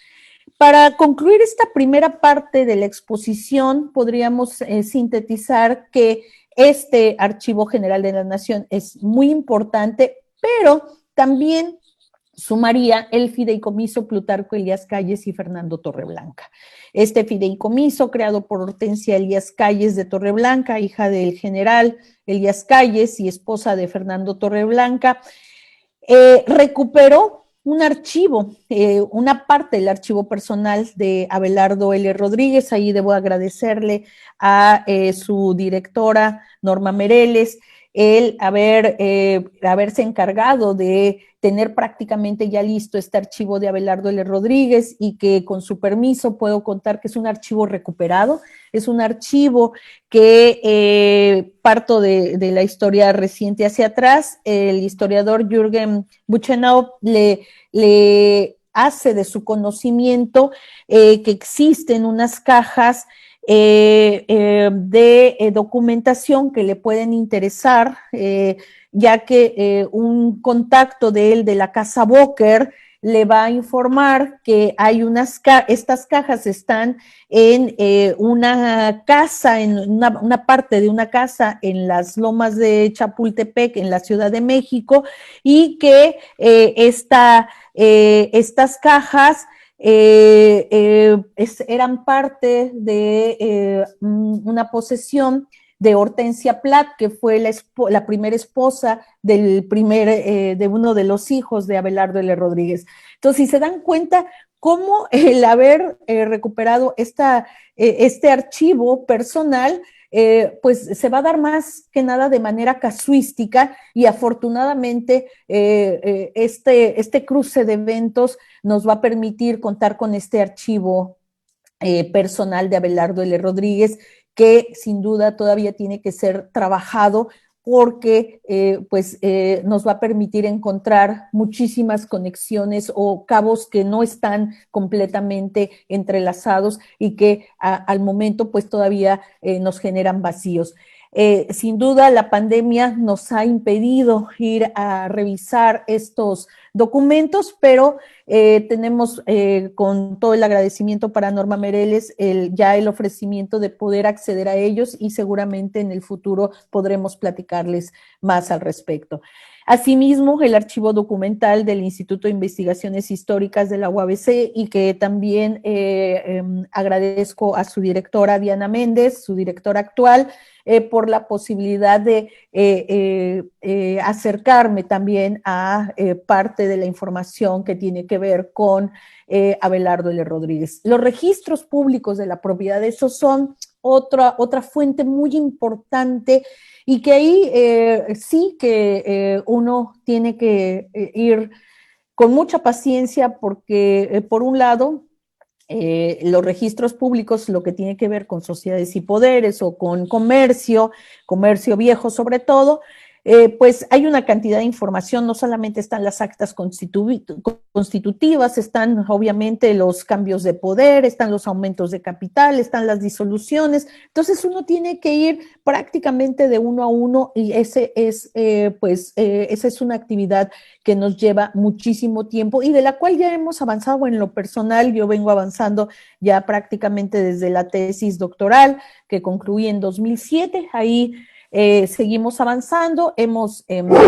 B: Para concluir esta primera parte de la exposición, podríamos sintetizar que este Archivo General de la Nación es muy importante, pero también sumaría el fideicomiso Plutarco Elías Calles y Fernando Torreblanca. Este fideicomiso, creado por Hortensia Elías Calles de Torreblanca, hija del general Elías Calles y esposa de Fernando Torreblanca, recuperó un archivo, una parte del archivo personal de Abelardo L. Rodríguez. Ahí debo agradecerle a su directora Norma Mereles el haberse encargado de tener prácticamente ya listo este archivo de Abelardo L. Rodríguez, y que con su permiso puedo contar que es un archivo recuperado, es un archivo que parto de la historia reciente hacia atrás. El historiador Jürgen Buchenau le hace de su conocimiento que existen unas cajas de documentación que le pueden interesar, ya que un contacto de él de la Casa Boker le va a informar que hay estas cajas están en una casa, en una parte de una casa en las lomas de Chapultepec, en la Ciudad de México, y que estas cajas eran parte de una posesión de Hortensia Platt, que fue la primera esposa de uno de los hijos de Abelardo L. Rodríguez. Entonces, si se dan cuenta, cómo el haber recuperado este archivo personal, pues se va a dar más que nada de manera casuística, y afortunadamente este cruce de eventos nos va a permitir contar con este archivo personal de Abelardo L. Rodríguez, que sin duda todavía tiene que ser trabajado, porque nos va a permitir encontrar muchísimas conexiones o cabos que no están completamente entrelazados y que al momento pues todavía nos generan vacíos. Sin duda la pandemia nos ha impedido ir a revisar estos documentos, pero tenemos con todo el agradecimiento para Norma Mereles ya el ofrecimiento de poder acceder a ellos, y seguramente en el futuro podremos platicarles más al respecto. Asimismo, el archivo documental del Instituto de Investigaciones Históricas de la UABC, y que también agradezco a su directora Diana Méndez, su directora actual, por la posibilidad de acercarme también a parte de la información que tiene que ver con Abelardo L. Rodríguez. Los registros públicos de la propiedad, esos son otra fuente muy importante, y que ahí sí que uno tiene que ir con mucha paciencia, porque por un lado, los registros públicos, lo que tiene que ver con sociedades y poderes o con comercio viejo sobre todo, pues hay una cantidad de información. No solamente están las actas constitutivas, están obviamente los cambios de poder, están los aumentos de capital, están las disoluciones. Entonces uno tiene que ir prácticamente de uno a uno, y esa es una actividad que nos lleva muchísimo tiempo y de la cual ya hemos avanzado. En lo personal, yo vengo avanzando ya prácticamente desde la tesis doctoral que concluí en 2007, ahí seguimos avanzando, hemos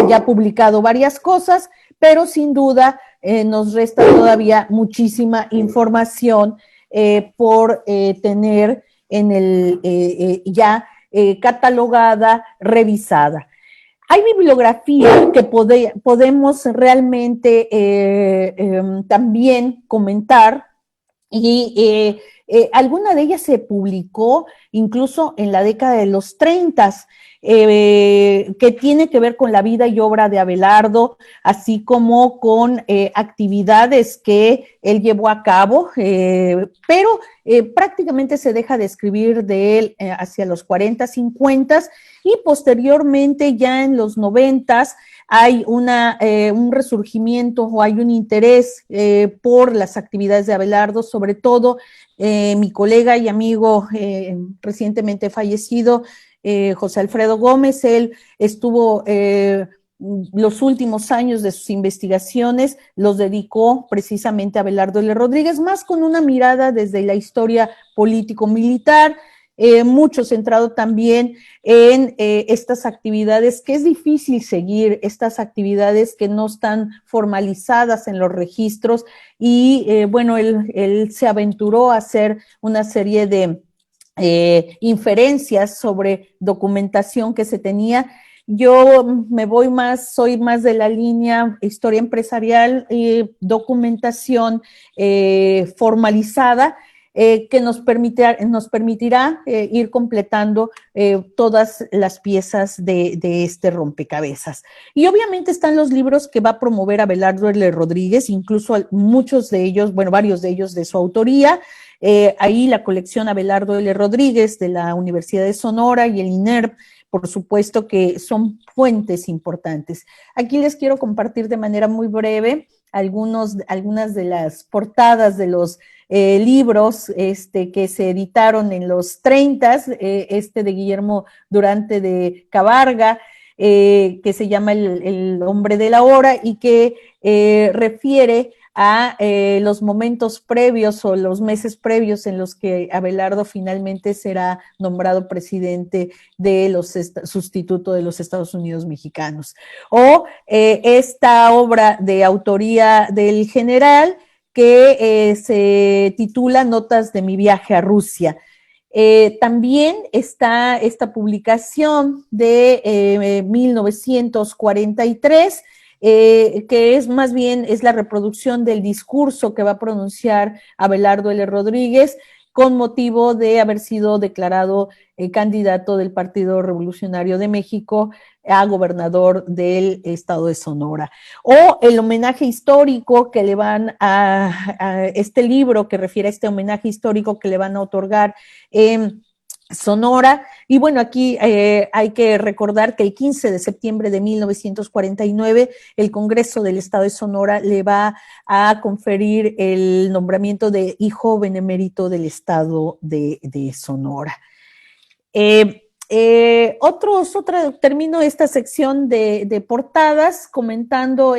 B: ya publicado varias cosas, pero sin duda nos resta todavía muchísima información por tener ya catalogada, revisada. Hay bibliografía que podemos realmente también comentar, y alguna de ellas se publicó incluso en la década de los 30. que tiene que ver con la vida y obra de Abelardo, así como con actividades que él llevó a cabo, pero prácticamente se deja de escribir de él hacia los 40, 50 y posteriormente ya en los 90 hay un resurgimiento o hay un interés por las actividades de Abelardo, sobre todo mi colega y amigo recientemente fallecido, José Alfredo Gómez. Él estuvo los últimos años de sus investigaciones, los dedicó precisamente a Abelardo L. Rodríguez, más con una mirada desde la historia político-militar, mucho centrado también en estas actividades que es difícil seguir, estas actividades que no están formalizadas en los registros y bueno, él se aventuró a hacer una serie de inferencias sobre documentación que se tenía. Yo soy más de la línea historia empresarial y documentación formalizada, que nos permitirá ir completando todas las piezas de este rompecabezas. Y obviamente están los libros que va a promover Abelardo L. Rodríguez, incluso muchos de ellos, bueno, varios de ellos de su autoría. Ahí la colección Abelardo L. Rodríguez de la Universidad de Sonora y el INERP, por supuesto que son fuentes importantes. Aquí les quiero compartir de manera muy breve algunas de las portadas de los libros que se editaron en los 30, de Guillermo Durante de Cabarga, que se llama El hombre de la hora y que refiere a los momentos previos o los meses previos en los que Abelardo finalmente será nombrado presidente de sustituto de los Estados Unidos mexicanos. O esta obra de autoría del general que se titula Notas de mi viaje a Rusia. También está esta publicación de 1943, que es más bien es la reproducción del discurso que va a pronunciar Abelardo L. Rodríguez con motivo de haber sido declarado candidato del Partido Revolucionario de México a gobernador del estado de Sonora. O el homenaje histórico que le van a este libro que refiere a este homenaje histórico que le van a otorgar en Sonora. Y bueno, aquí hay que recordar que el 15 de septiembre de 1949 el Congreso del Estado de Sonora le va a conferir el nombramiento de hijo benemérito del Estado de Sonora. Termino esta sección de portadas comentando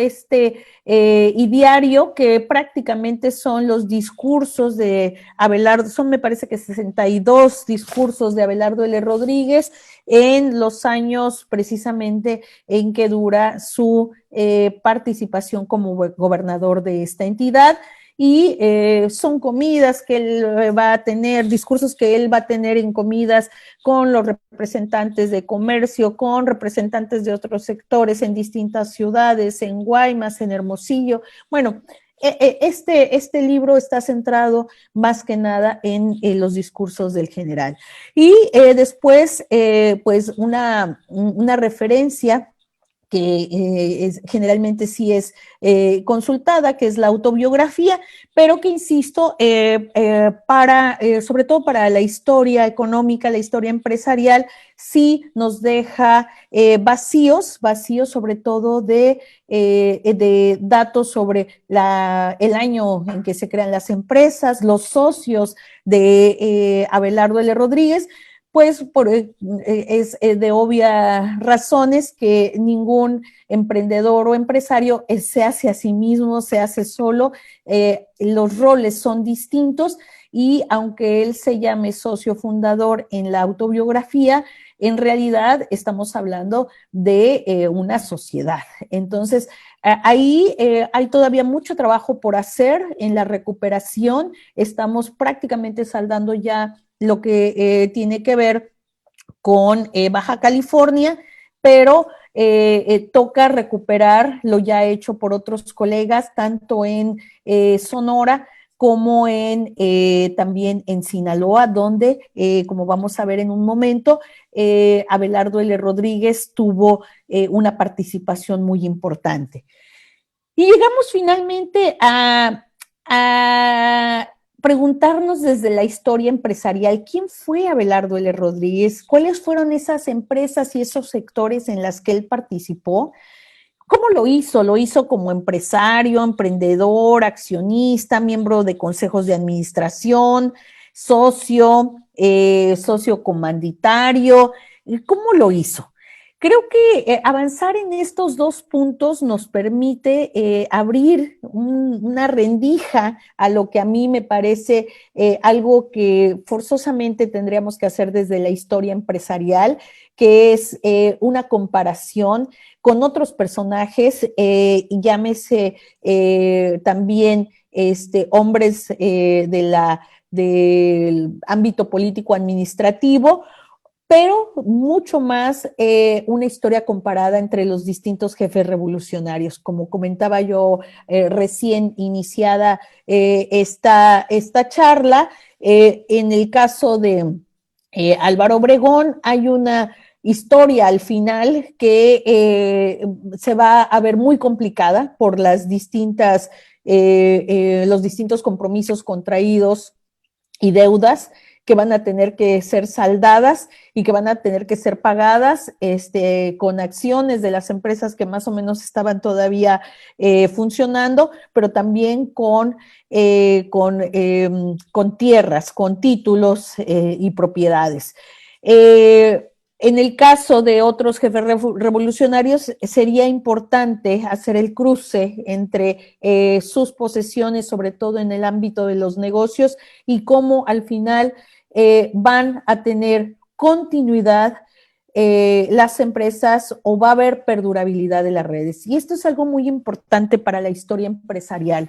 B: ideario que prácticamente son los discursos de Abelardo, son me parece que 62 discursos de Abelardo L. Rodríguez en los años precisamente en que dura su participación como gobernador de esta entidad. Y son comidas que él va a tener, discursos que él va a tener en comidas con los representantes de comercio, con representantes de otros sectores en distintas ciudades, en Guaymas, en Hermosillo. Bueno, este libro está centrado más que nada en los discursos del general. Y después, pues una referencia que generalmente sí es consultada, que es la autobiografía, pero que, insisto, sobre todo para la historia económica, la historia empresarial, sí nos deja vacíos sobre todo de datos sobre el año en que se crean las empresas, los socios de Abelardo L. Rodríguez, pues es de obvias razones que ningún emprendedor o empresario se hace a sí mismo, se hace solo, los roles son distintos y aunque él se llame socio fundador en la autobiografía, en realidad estamos hablando de una sociedad. Entonces, ahí hay todavía mucho trabajo por hacer en la recuperación, estamos prácticamente saldando ya lo que tiene que ver con Baja California, pero toca recuperar lo ya hecho por otros colegas, tanto en Sonora como en también en Sinaloa, donde, como vamos a ver en un momento, Abelardo L. Rodríguez tuvo una participación muy importante. Y llegamos finalmente a preguntarnos desde la historia empresarial, ¿quién fue Abelardo L. Rodríguez? ¿Cuáles fueron esas empresas y esos sectores en las que él participó? ¿Cómo lo hizo? Lo hizo como empresario, emprendedor, accionista, miembro de consejos de administración, socio comanditario. ¿Cómo lo hizo? Creo que avanzar en estos dos puntos nos permite abrir una rendija a lo que a mí me parece algo que forzosamente tendríamos que hacer desde la historia empresarial, que es una comparación con otros personajes, llámese también hombres del ámbito político administrativo, pero mucho más una historia comparada entre los distintos jefes revolucionarios. Como comentaba yo recién iniciada esta charla, en el caso de Álvaro Obregón hay una historia al final que se va a ver muy complicada por las los distintos compromisos contraídos y deudas que van a tener que ser saldadas y que van a tener que ser pagadas con acciones de las empresas que más o menos estaban todavía funcionando, pero también con tierras, con títulos y propiedades. En el caso de otros jefes revolucionarios, sería importante hacer el cruce entre sus posesiones, sobre todo en el ámbito de los negocios, y cómo al final van a tener continuidad las empresas o va a haber perdurabilidad de las redes. Y esto es algo muy importante para la historia empresarial.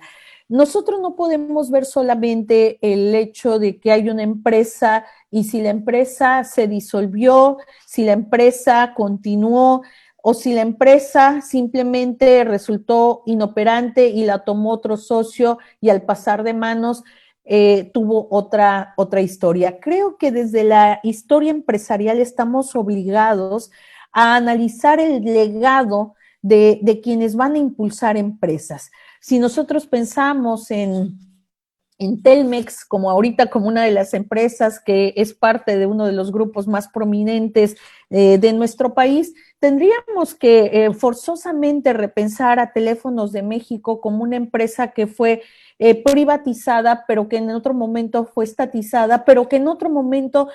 B: Nosotros no podemos ver solamente el hecho de que hay una empresa y si la empresa se disolvió, si la empresa continuó o si la empresa simplemente resultó inoperante y la tomó otro socio y al pasar de manos tuvo otra historia. Creo que desde la historia empresarial estamos obligados a analizar el legado de quienes van a impulsar empresas. Si nosotros pensamos en Telmex como ahorita como una de las empresas que es parte de uno de los grupos más prominentes de nuestro país, tendríamos que forzosamente repensar a Teléfonos de México como una empresa que fue privatizada, pero que en otro momento fue estatizada, pero que en otro momento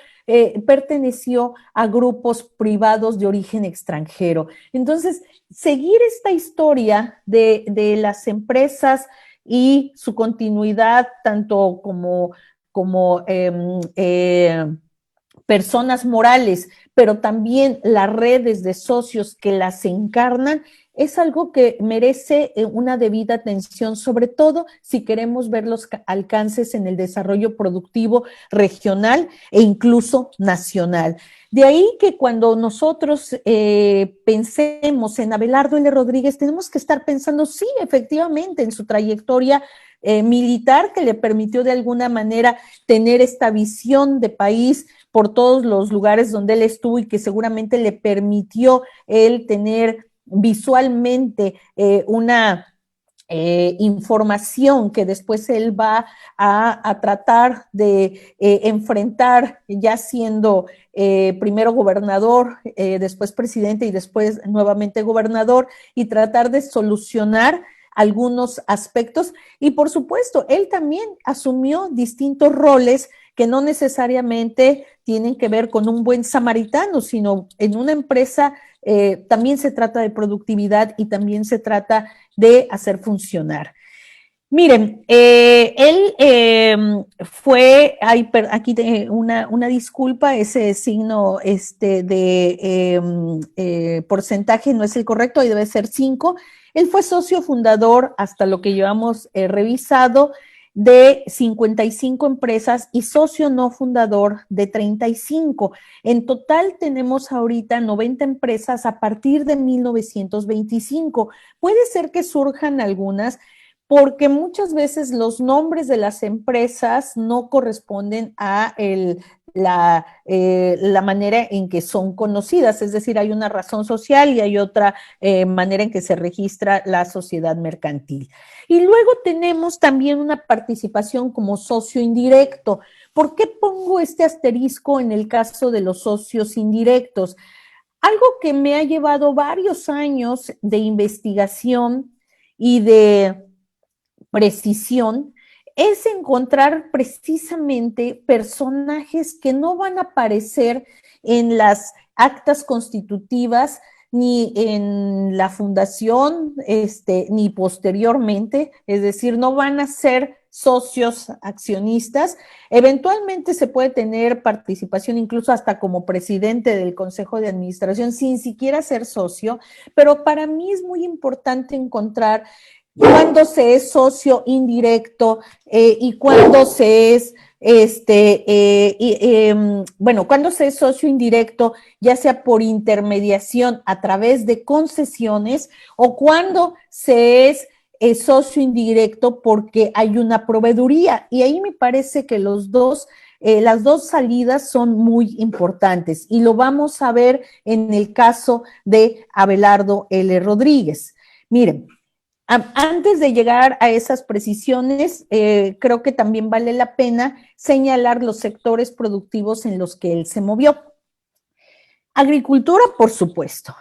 B: perteneció a grupos privados de origen extranjero. Entonces, seguir esta historia de las empresas y su continuidad, tanto como personas morales, pero también las redes de socios que las encarnan, es algo que merece una debida atención, sobre todo si queremos ver los alcances en el desarrollo productivo regional e incluso nacional. De ahí que cuando nosotros pensemos en Abelardo L. Rodríguez, tenemos que estar pensando, sí, efectivamente, en su trayectoria militar que le permitió de alguna manera tener esta visión de país por todos los lugares donde él estuvo y que seguramente le permitió él tener visualmente una información que después él va a tratar de enfrentar ya siendo primero gobernador, después presidente y después nuevamente gobernador y tratar de solucionar algunos aspectos y por supuesto él también asumió distintos roles que no necesariamente tienen que ver con un buen samaritano, sino en una empresa también se trata de productividad y también se trata de hacer funcionar. Miren, él fue, aquí una disculpa, ese signo de porcentaje no es el correcto, ahí debe ser 5. Él fue socio fundador, hasta lo que llevamos revisado, de 55 empresas y socio no fundador de 35. En total tenemos ahorita 90 empresas a partir de 1925. Puede ser que surjan algunas, porque muchas veces los nombres de las empresas no corresponden a la manera en que son conocidas, es decir, hay una razón social y hay otra manera en que se registra la sociedad mercantil. Y luego tenemos también una participación como socio indirecto. ¿Por qué pongo este asterisco en el caso de los socios indirectos? Algo que me ha llevado varios años de investigación y de precisión es encontrar precisamente personajes que no van a aparecer en las actas constitutivas ni en la fundación, ni posteriormente, es decir, no van a ser socios accionistas. Eventualmente se puede tener participación incluso hasta como presidente del Consejo de Administración sin siquiera ser socio, pero para mí es muy importante encontrar cuándo se es socio indirecto y cuándo se es bueno, cuando se es socio indirecto, ya sea por intermediación a través de concesiones o cuando se es socio indirecto porque hay una proveeduría. Y ahí me parece que las dos salidas son muy importantes y lo vamos a ver en el caso de Abelardo L. Rodríguez. Miren, antes de llegar a esas precisiones, creo que también vale la pena señalar los sectores productivos en los que él se movió. Agricultura, por supuesto.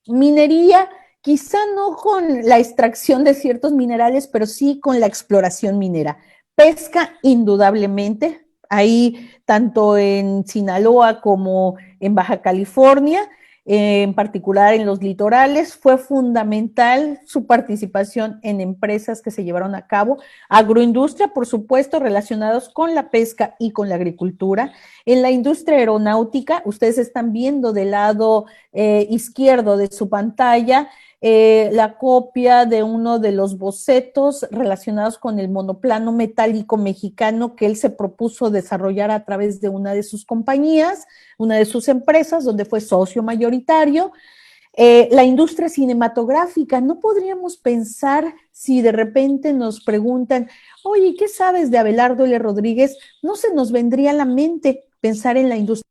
B: Minería, quizá no con la extracción de ciertos minerales, pero sí con la exploración minera. Pesca, indudablemente, ahí tanto en Sinaloa como en Baja California, en particular en los litorales, fue fundamental su participación en empresas que se llevaron a cabo. Agroindustria, por supuesto, relacionados con la pesca y con la agricultura. En la industria aeronáutica, ustedes están viendo del lado izquierdo de su pantalla la copia de uno de los bocetos relacionados con el monoplano metálico mexicano que él se propuso desarrollar a través de una de sus compañías, una de sus empresas, donde fue socio mayoritario. La industria cinematográfica, no podríamos pensar si de repente nos preguntan, oye, ¿qué sabes de Abelardo L. Rodríguez? No se nos vendría a la mente pensar en la industria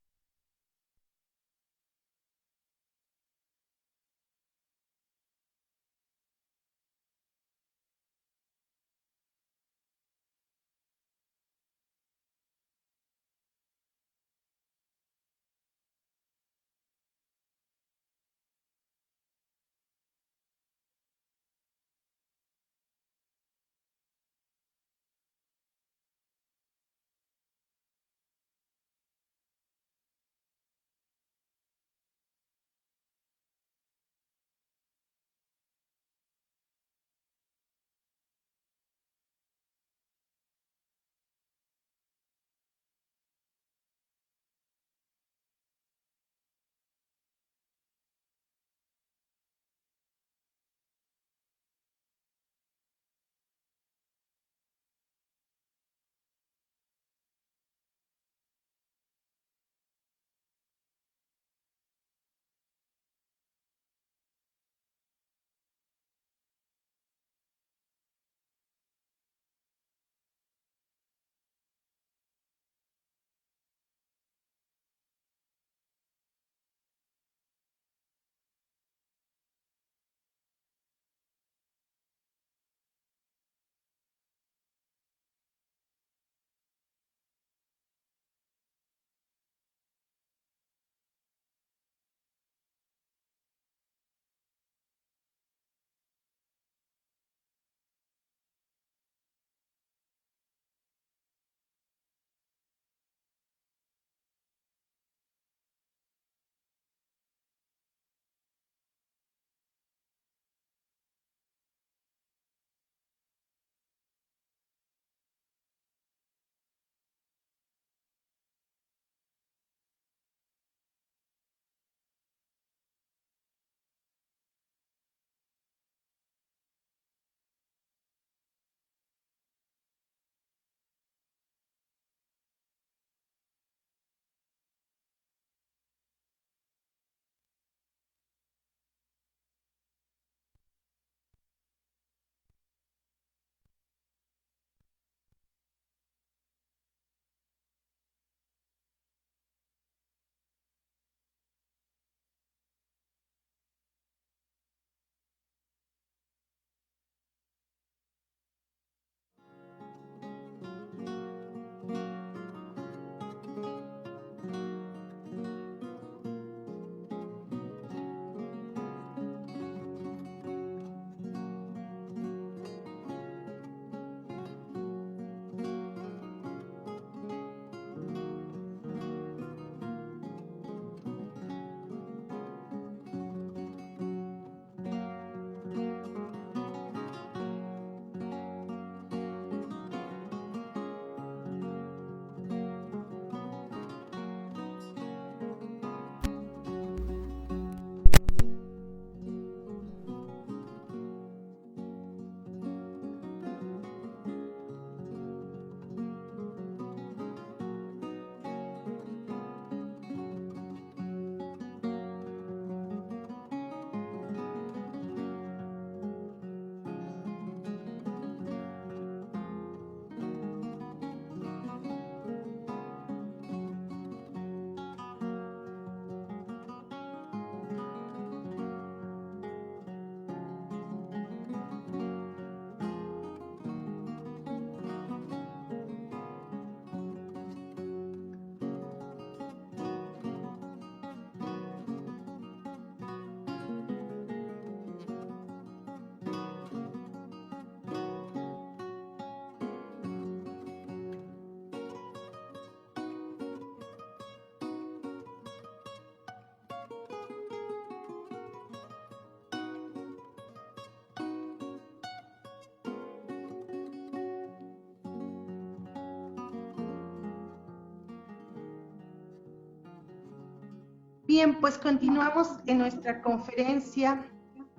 A: Bien, pues continuamos en nuestra conferencia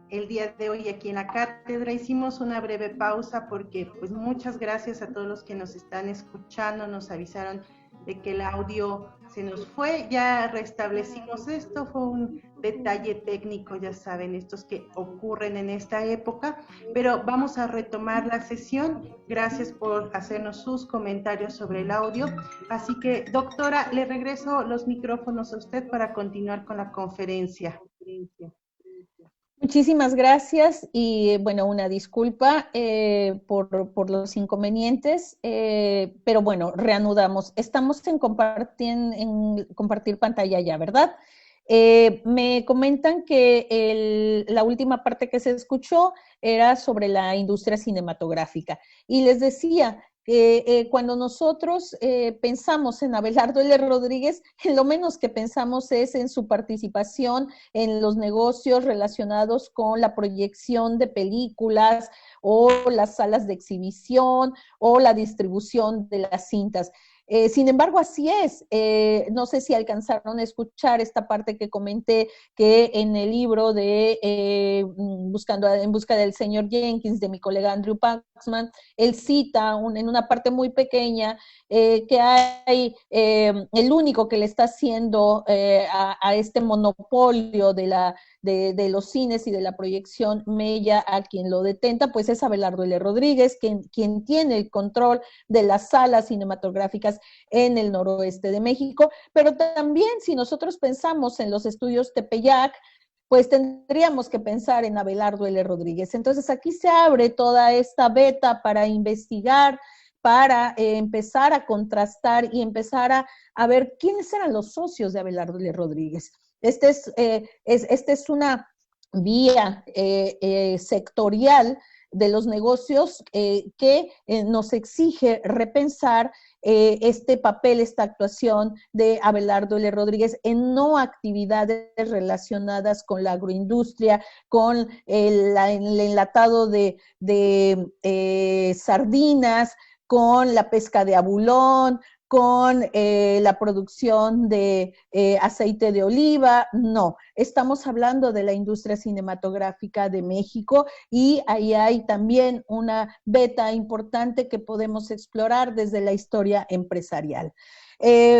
A: el día de hoy aquí en la cátedra. Hicimos una breve pausa porque pues muchas gracias a todos los que nos están escuchando, nos avisaron de que el audio se nos fue, ya restablecimos esto, fue un detalle técnico, ya saben, estos que ocurren en esta época, pero vamos a retomar la sesión. Gracias por hacernos sus comentarios sobre el audio. Así que, doctora, le regreso los micrófonos a usted para continuar con la conferencia.
B: Muchísimas gracias y bueno, una disculpa por los inconvenientes, pero bueno, reanudamos. Estamos en compartir pantalla ya, ¿verdad? Me comentan que la última parte que se escuchó era sobre la industria cinematográfica y les decía que cuando nosotros pensamos en Abelardo L. Rodríguez, lo menos que pensamos es en su participación en los negocios relacionados con la proyección de películas o las salas de exhibición o la distribución de las cintas. Sin embargo, así es. No sé si alcanzaron a escuchar esta parte que comenté, que en el libro de En busca del señor Jenkins, de mi colega Andrew Paxman, él cita en una parte muy pequeña que hay el único que le está haciendo a este monopolio de los cines y de la proyección mella a quien lo detenta, pues es Abelardo L. Rodríguez, quien tiene el control de las salas cinematográficas en el noroeste de México, pero también si nosotros pensamos en los estudios Tepeyac, pues tendríamos que pensar en Abelardo L. Rodríguez. Entonces aquí se abre toda esta veta para investigar, para empezar a contrastar y empezar a ver quiénes eran los socios de Abelardo L. Rodríguez. Esta es una vía sectorial de los negocios que nos exige repensar este papel, esta actuación de Abelardo L. Rodríguez en no actividades relacionadas con la agroindustria, con el enlatado de sardinas, con la pesca de abulón, con la producción de aceite de oliva. No, estamos hablando de la industria cinematográfica de México y ahí hay también una beta importante que podemos explorar desde la historia empresarial.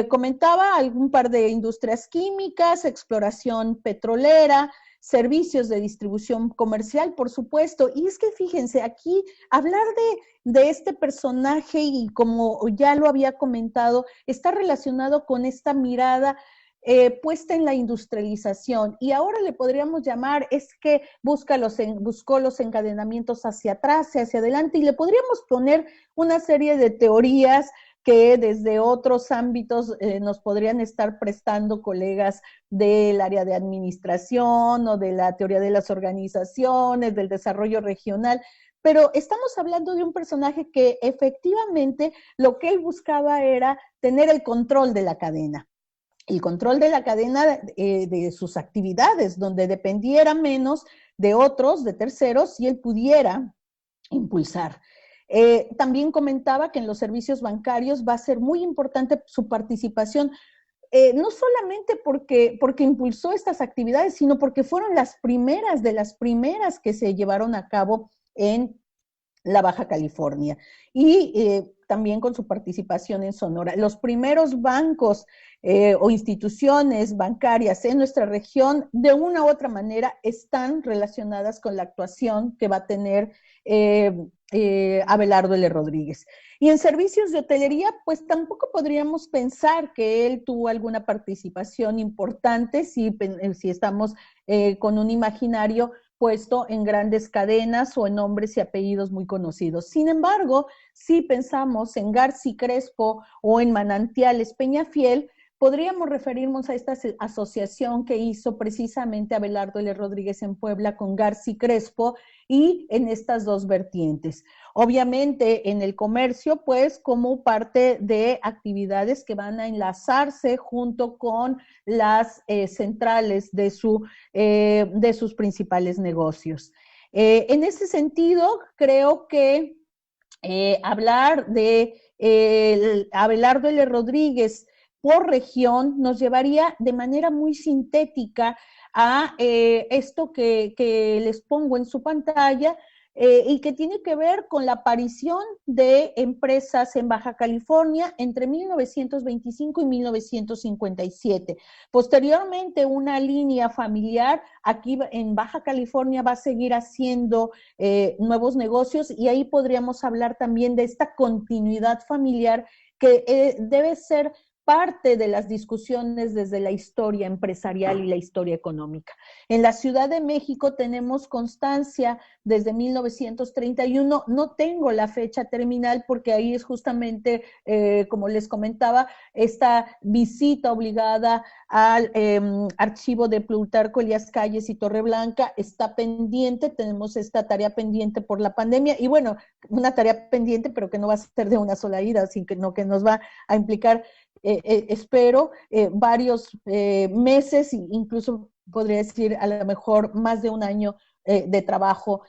B: Comentaba algún par de industrias químicas, exploración petrolera, servicios de distribución comercial, por supuesto. Y es que fíjense, aquí hablar de este personaje, y como ya lo había comentado, está relacionado con esta mirada puesta en la industrialización. Y ahora le podríamos llamar, es que buscó los encadenamientos hacia atrás y hacia adelante, y le podríamos poner una serie de teorías que desde otros ámbitos nos podrían estar prestando colegas del área de administración o de la teoría de las organizaciones, del desarrollo regional, pero estamos hablando de un personaje que efectivamente lo que él buscaba era tener el control de la cadena. El control de la cadena de sus actividades, donde dependiera menos de otros, de terceros, y él pudiera impulsar. También comentaba que en los servicios bancarios va a ser muy importante su participación, no solamente porque impulsó estas actividades, sino porque fueron las primeras de las primeras que se llevaron a cabo en la Baja California, y también con su participación en Sonora. Los primeros bancos o instituciones bancarias en nuestra región, de una u otra manera, están relacionadas con la actuación que va a tener Abelardo L. Rodríguez. Y en servicios de hotelería, pues tampoco podríamos pensar que él tuvo alguna participación importante si estamos con un imaginario puesto en grandes cadenas o en nombres y apellidos muy conocidos. Sin embargo, si pensamos en Garci Crespo o en Manantiales Peñafiel, podríamos referirnos a esta asociación que hizo precisamente Abelardo L. Rodríguez en Puebla con Garci Crespo, y en estas dos vertientes. Obviamente en el comercio, pues como parte de actividades que van a enlazarse junto con las centrales de sus principales negocios. En ese sentido, creo que hablar de Abelardo L. Rodríguez por región nos llevaría de manera muy sintética a esto que les pongo en su pantalla, y que tiene que ver con la aparición de empresas en Baja California entre 1925 y 1957. Posteriormente, una línea familiar aquí en Baja California va a seguir haciendo nuevos negocios, y ahí podríamos hablar también de esta continuidad familiar que debe ser parte de las discusiones desde la historia empresarial y la historia económica. En la Ciudad de México tenemos constancia desde 1931, no tengo la fecha terminal porque ahí es justamente, como les comentaba, esta visita obligada al archivo de Plutarco Elías Calles y Torreblanca está pendiente, tenemos esta tarea pendiente por la pandemia, y bueno, una tarea pendiente, pero que no va a ser de una sola ida, sino que nos va a implicar espero, varios meses, incluso podría decir a lo mejor más de un año de trabajo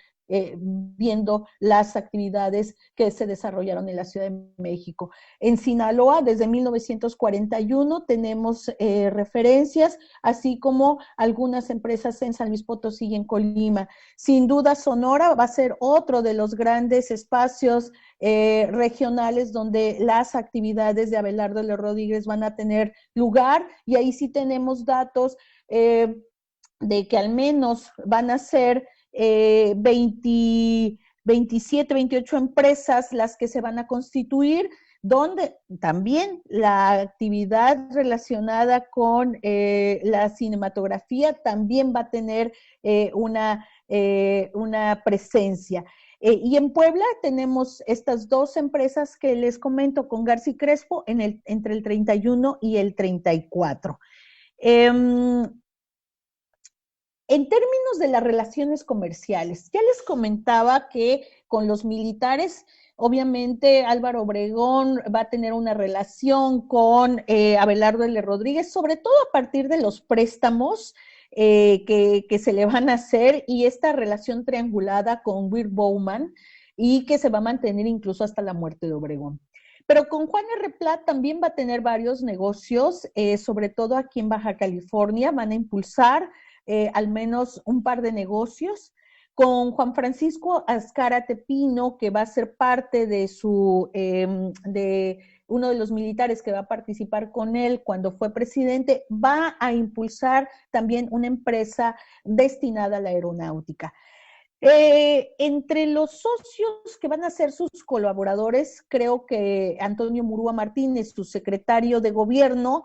B: viendo las actividades que se desarrollaron en la Ciudad de México. En Sinaloa, desde 1941, tenemos referencias, así como algunas empresas en San Luis Potosí y en Colima. Sin duda, Sonora va a ser otro de los grandes espacios regionales donde las actividades de Abelardo L. Rodríguez van a tener lugar, y ahí sí tenemos datos de que al menos van a ser 27, 28 empresas las que se van a constituir, donde también la actividad relacionada con la cinematografía también va a tener una presencia. Y en Puebla tenemos estas dos empresas que les comento con García Crespo entre el 31 y el 34. En términos de las relaciones comerciales, ya les comentaba que con los militares, obviamente Álvaro Obregón va a tener una relación con Abelardo L. Rodríguez, sobre todo a partir de los préstamos que se le van a hacer, y esta relación triangulada con Wirt Bowman, y que se va a mantener incluso hasta la muerte de Obregón. Pero con Juan R. Plat también va a tener varios negocios, sobre todo aquí en Baja California, van a impulsar al menos un par de negocios. Con Juan Francisco Azcárate Pino, que va a ser parte de uno de los militares que va a participar con él cuando fue presidente, va a impulsar también una empresa destinada a la aeronáutica. Entre los socios que van a ser sus colaboradores, creo que Antonio Murúa Martínez, su secretario de gobierno,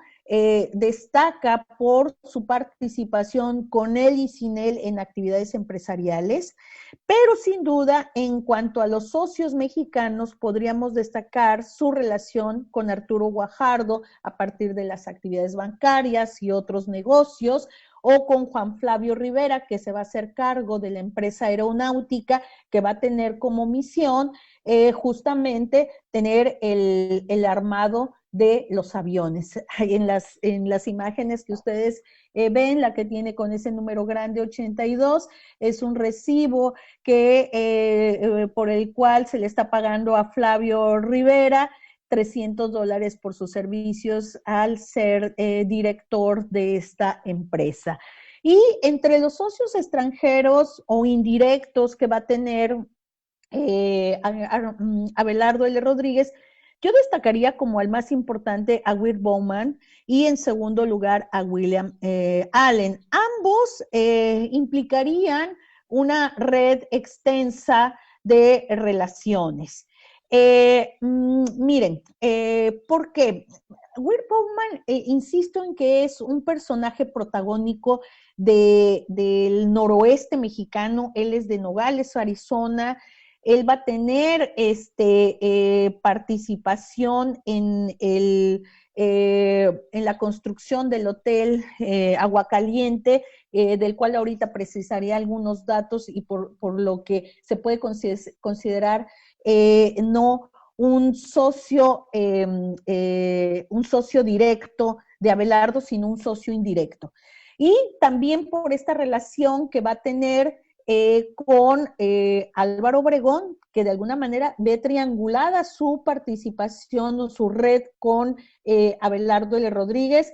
B: destaca por su participación con él y sin él en actividades empresariales, pero sin duda, en cuanto a los socios mexicanos, podríamos destacar su relación con Arturo Guajardo a partir de las actividades bancarias y otros negocios, o con Juan Flavio Rivera, que se va a hacer cargo de la empresa aeronáutica, que va a tener como misión justamente tener el armado de los aviones. En las imágenes que ustedes ven, la que tiene con ese número grande 82, es un recibo por el cual se le está pagando a Flavio Rivera $300 por sus servicios al ser director de esta empresa. Y entre los socios extranjeros o indirectos que va a tener Abelardo L. Rodríguez, yo destacaría como el más importante a Wirt Bowman, y en segundo lugar a William Allen. Ambos implicarían una red extensa de relaciones. Miren, ¿por qué? Wirt Bowman, insisto en que es un personaje protagónico del noroeste mexicano. Él es de Nogales, Arizona. Él va a tener participación en la construcción del hotel Aguacaliente, del cual ahorita precisaría algunos datos, y por lo que se puede considerar no un socio directo de Abelardo, sino un socio indirecto. Y también por esta relación que va a tener con Álvaro Obregón, que de alguna manera ve triangulada su participación o su red con Abelardo L. Rodríguez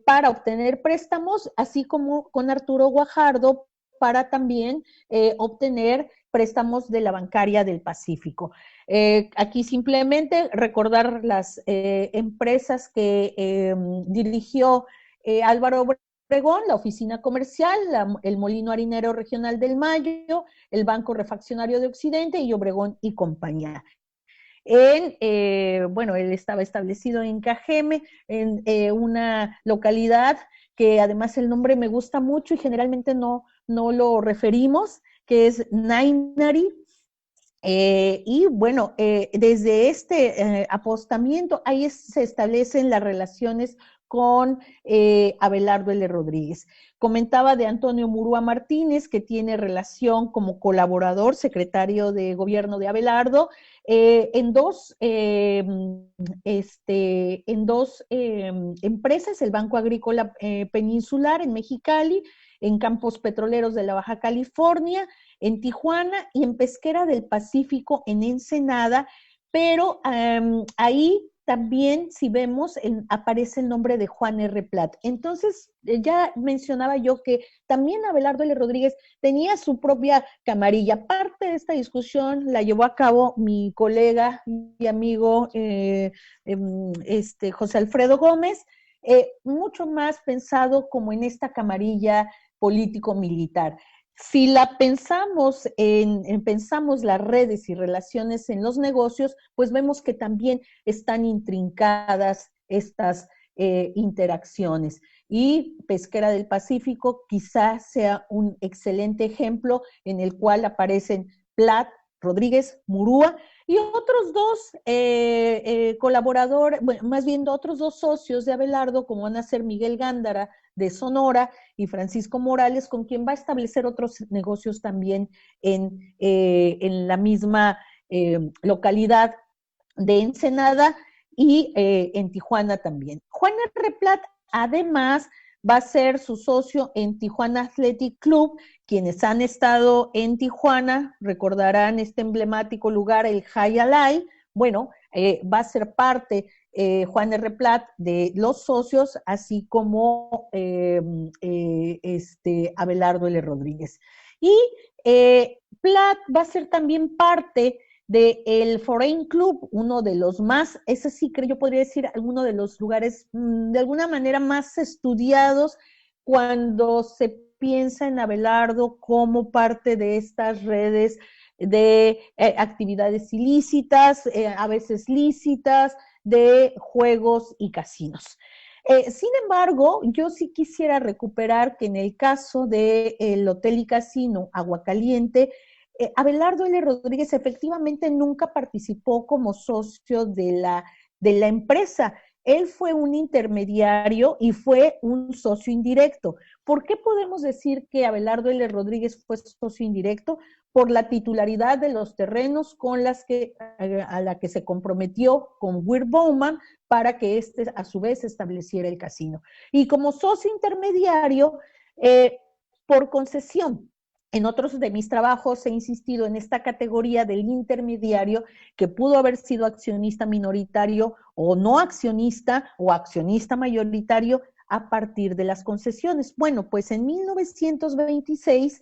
B: para obtener préstamos, así como con Arturo Guajardo para también obtener préstamos de la bancaria del Pacífico. Aquí simplemente recordar las empresas que dirigió Álvaro Obregón, la Oficina Comercial, el Molino Harinero Regional del Mayo, el Banco Refaccionario de Occidente y Obregón y Compañía. Bueno, él estaba establecido en Cajeme, en una localidad que además el nombre me gusta mucho y generalmente no lo referimos, que es Nainari. Y bueno, desde este apostamiento, ahí se establecen las relaciones con Abelardo L. Rodríguez. Comentaba de Antonio Murúa Martínez, que tiene relación como colaborador, secretario de gobierno de Abelardo, en dos empresas, el Banco Agrícola Peninsular en Mexicali, en Campos Petroleros de la Baja California, en Tijuana y en Pesquera del Pacífico en Ensenada, pero ahí también, si vemos, aparece el nombre de Juan R. Plat. Entonces, ya mencionaba yo que también Abelardo L. Rodríguez tenía su propia camarilla. Parte de esta discusión la llevó a cabo mi colega y amigo José Alfredo Gómez, mucho más pensado como en esta camarilla político-militar. Si la pensamos pensamos las redes y relaciones en los negocios, pues vemos que también están intrincadas estas interacciones. Y Pesquera del Pacífico quizás sea un excelente ejemplo en el cual aparecen Plat, Rodríguez, Murúa y otros dos colaboradores, bueno, más bien otros dos socios de Abelardo, como van a ser Miguel Gándara de Sonora y Francisco Morales, con quien va a establecer otros negocios también en la misma localidad de Ensenada y en Tijuana también. Juan R. Plat, además, va a ser su socio en Tijuana Athletic Club. Quienes han estado en Tijuana recordarán este emblemático lugar, el Jai Alai. Bueno, va a ser parte Juan R. Plat de los socios, así como Abelardo L. Rodríguez. Y Plat va a ser también parte del Foreign Club, uno de los más, ese sí creo yo podría decir, uno de los lugares de alguna manera más estudiados cuando se piensa en Abelardo como parte de estas redes de actividades ilícitas, a veces lícitas, de juegos y casinos. Sin embargo, yo sí quisiera recuperar que en el caso del Hotel y Casino Aguacaliente, Abelardo L. Rodríguez efectivamente nunca participó como socio de la empresa. Él fue un intermediario y fue un socio indirecto. ¿Por qué podemos decir que Abelardo L. Rodríguez fue socio indirecto? Por la titularidad de los terrenos con a la que se comprometió con Weir Bowman para que éste a su vez estableciera el casino. Y como socio intermediario, por concesión. En otros de mis trabajos he insistido en esta categoría del intermediario que pudo haber sido accionista minoritario o no accionista o accionista mayoritario a partir de las concesiones. Bueno, pues en 1926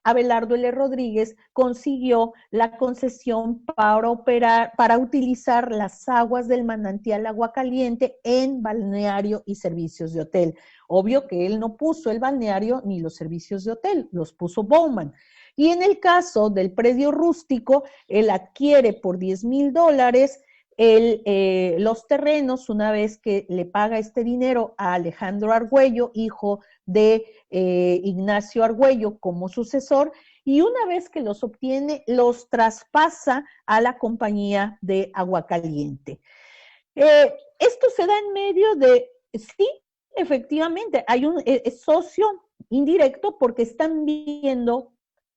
B: Abelardo L. Rodríguez consiguió la concesión para utilizar las aguas del manantial Aguacaliente en balneario y servicios de hotel. Obvio que él no puso el balneario ni los servicios de hotel, los puso Bowman. Y en el caso del predio rústico, él adquiere por $10,000 los terrenos una vez que le paga este dinero a Alejandro Argüello, hijo de Ignacio Argüello como sucesor, y una vez que los obtiene, los traspasa a la compañía de Aguacaliente. Esto se da en medio de, sí, efectivamente, hay un socio indirecto porque están viendo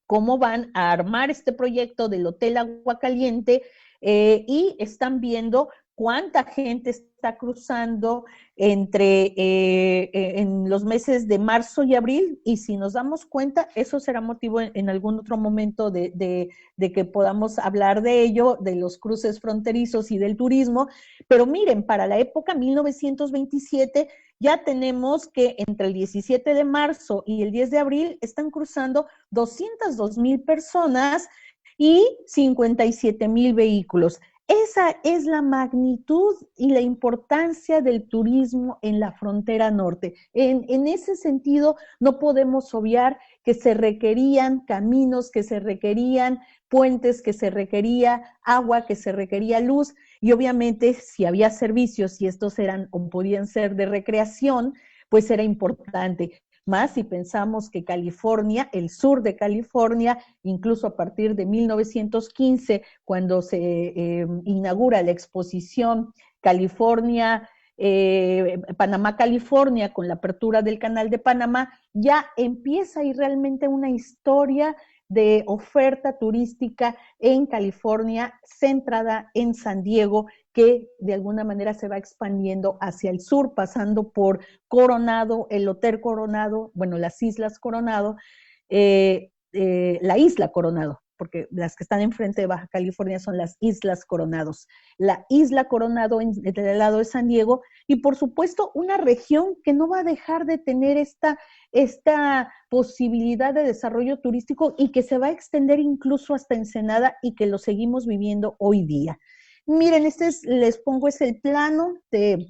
B: cómo van a armar este proyecto del Hotel Aguacaliente y están viendo cuánta gente está cruzando en los meses de marzo y abril, y si nos damos cuenta, eso será motivo en algún otro momento de que podamos hablar de ello, de los cruces fronterizos y del turismo. Pero miren, para la época 1927 ya tenemos que entre el 17 de marzo y el 10 de abril están cruzando 202,000 personas y 57,000 vehículos. Esa es la magnitud y la importancia del turismo en la frontera norte. En ese sentido, no podemos obviar que se requerían caminos, que se requerían puentes, que se requería agua, que se requería luz, y obviamente si había servicios y estos eran o podían ser de recreación, pues era importante. Más si pensamos que California, el sur de California, incluso a partir de 1915, cuando se inaugura la exposición California, Panamá, California, con la apertura del Canal de Panamá, ya empieza ahí realmente una historia de oferta turística en California, centrada en San Diego, que de alguna manera se va expandiendo hacia el sur, pasando por Coronado, el Hotel Coronado, bueno, las Islas Coronado, la isla Coronado, porque las que están enfrente de Baja California son las Islas Coronados, la isla Coronado en el lado de San Diego, y por supuesto una región que no va a dejar de tener esta posibilidad de desarrollo turístico y que se va a extender incluso hasta Ensenada y que lo seguimos viviendo hoy día. Miren, les pongo es el plano de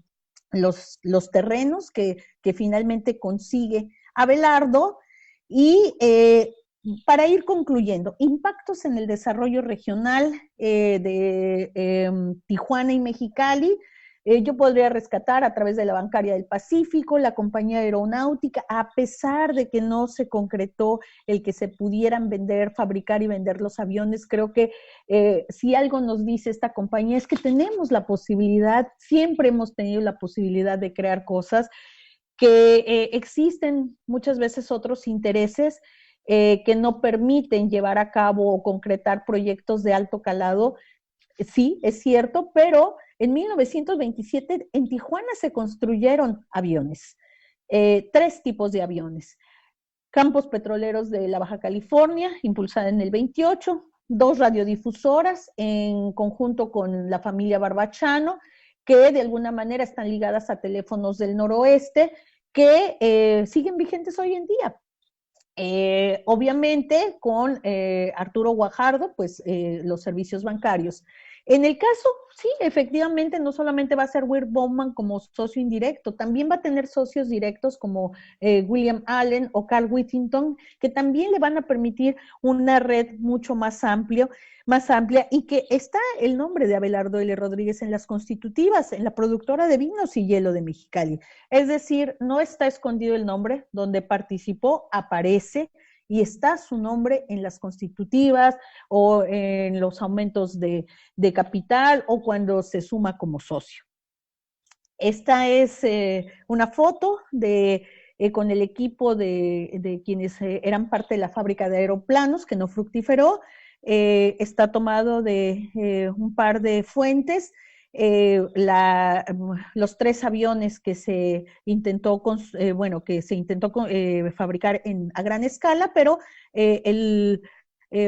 B: los terrenos que finalmente consigue Abelardo, y para ir concluyendo, impactos en el desarrollo regional de Tijuana y Mexicali. Yo podría rescatar a través de la Bancaria del Pacífico, la compañía aeronáutica, a pesar de que no se concretó el que se pudieran fabricar y vender los aviones. Creo que si algo nos dice esta compañía es que tenemos la posibilidad, siempre hemos tenido la posibilidad de crear cosas, que existen muchas veces otros intereses que no permiten llevar a cabo o concretar proyectos de alto calado. Sí, es cierto, pero en 1927 en Tijuana se construyeron aviones, 3 tipos de aviones. Campos petroleros de la Baja California, impulsada en el 28, 2 radiodifusoras en conjunto con la familia Barbachano, que de alguna manera están ligadas a teléfonos del noroeste, que siguen vigentes hoy en día. Obviamente con Arturo Guajardo, pues los servicios bancarios. En el caso, sí, efectivamente, no solamente va a ser Wirt Bowman como socio indirecto, también va a tener socios directos como William Allen o Carl Whittington, que también le van a permitir una red mucho más amplia, y que está el nombre de Abelardo L. Rodríguez en las constitutivas, en la productora de vinos y hielo de Mexicali. Es decir, no está escondido el nombre, donde participó aparece, y está su nombre en las constitutivas o en los aumentos de capital o cuando se suma como socio. Esta es una foto con el equipo de quienes eran parte de la fábrica de aeroplanos que no fructiferó. Está tomado de un par de fuentes. Los 3 aviones que se intentó, fabricar a gran escala, pero el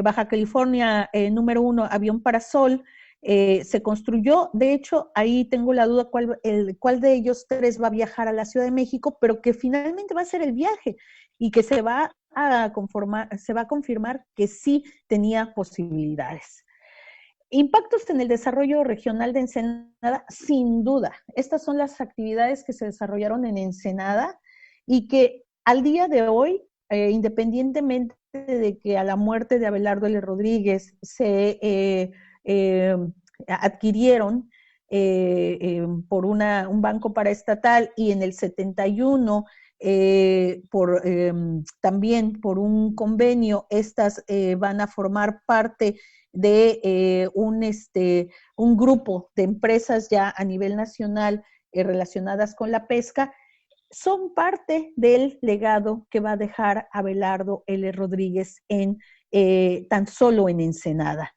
B: Baja California número 1, avión Parasol, se construyó. De hecho, ahí tengo la duda cuál de ellos 3 va a viajar a la Ciudad de México, pero que finalmente va a ser el viaje y que se va a confirmar que sí tenía posibilidades. Impactos en el desarrollo regional de Ensenada, sin duda. Estas son las actividades que se desarrollaron en Ensenada y que al día de hoy, independientemente de que a la muerte de Abelardo L. Rodríguez se adquirieron por un banco paraestatal, y en el 71 también por un convenio, estas van a formar parte de un grupo de empresas ya a nivel nacional relacionadas con la pesca. Son parte del legado que va a dejar Abelardo L. Rodríguez tan solo en Ensenada.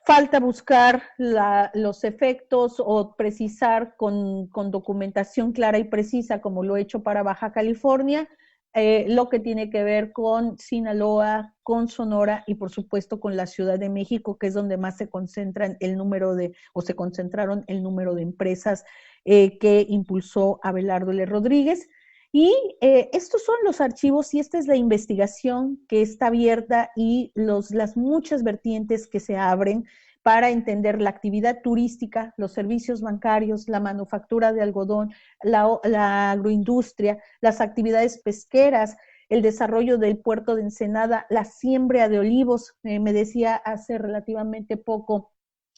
B: falta buscar los efectos o precisar con documentación clara y precisa, como lo he hecho para Baja California, lo que tiene que ver con Sinaloa, con Sonora y por supuesto con la Ciudad de México, que es donde más se concentran se concentraron el número de empresas que impulsó Abelardo L. Rodríguez. Y estos son los archivos y esta es la investigación que está abierta y las muchas vertientes que se abren para entender la actividad turística, los servicios bancarios, la manufactura de algodón, la agroindustria, las actividades pesqueras, el desarrollo del puerto de Ensenada, la siembra de olivos. Me decía hace relativamente poco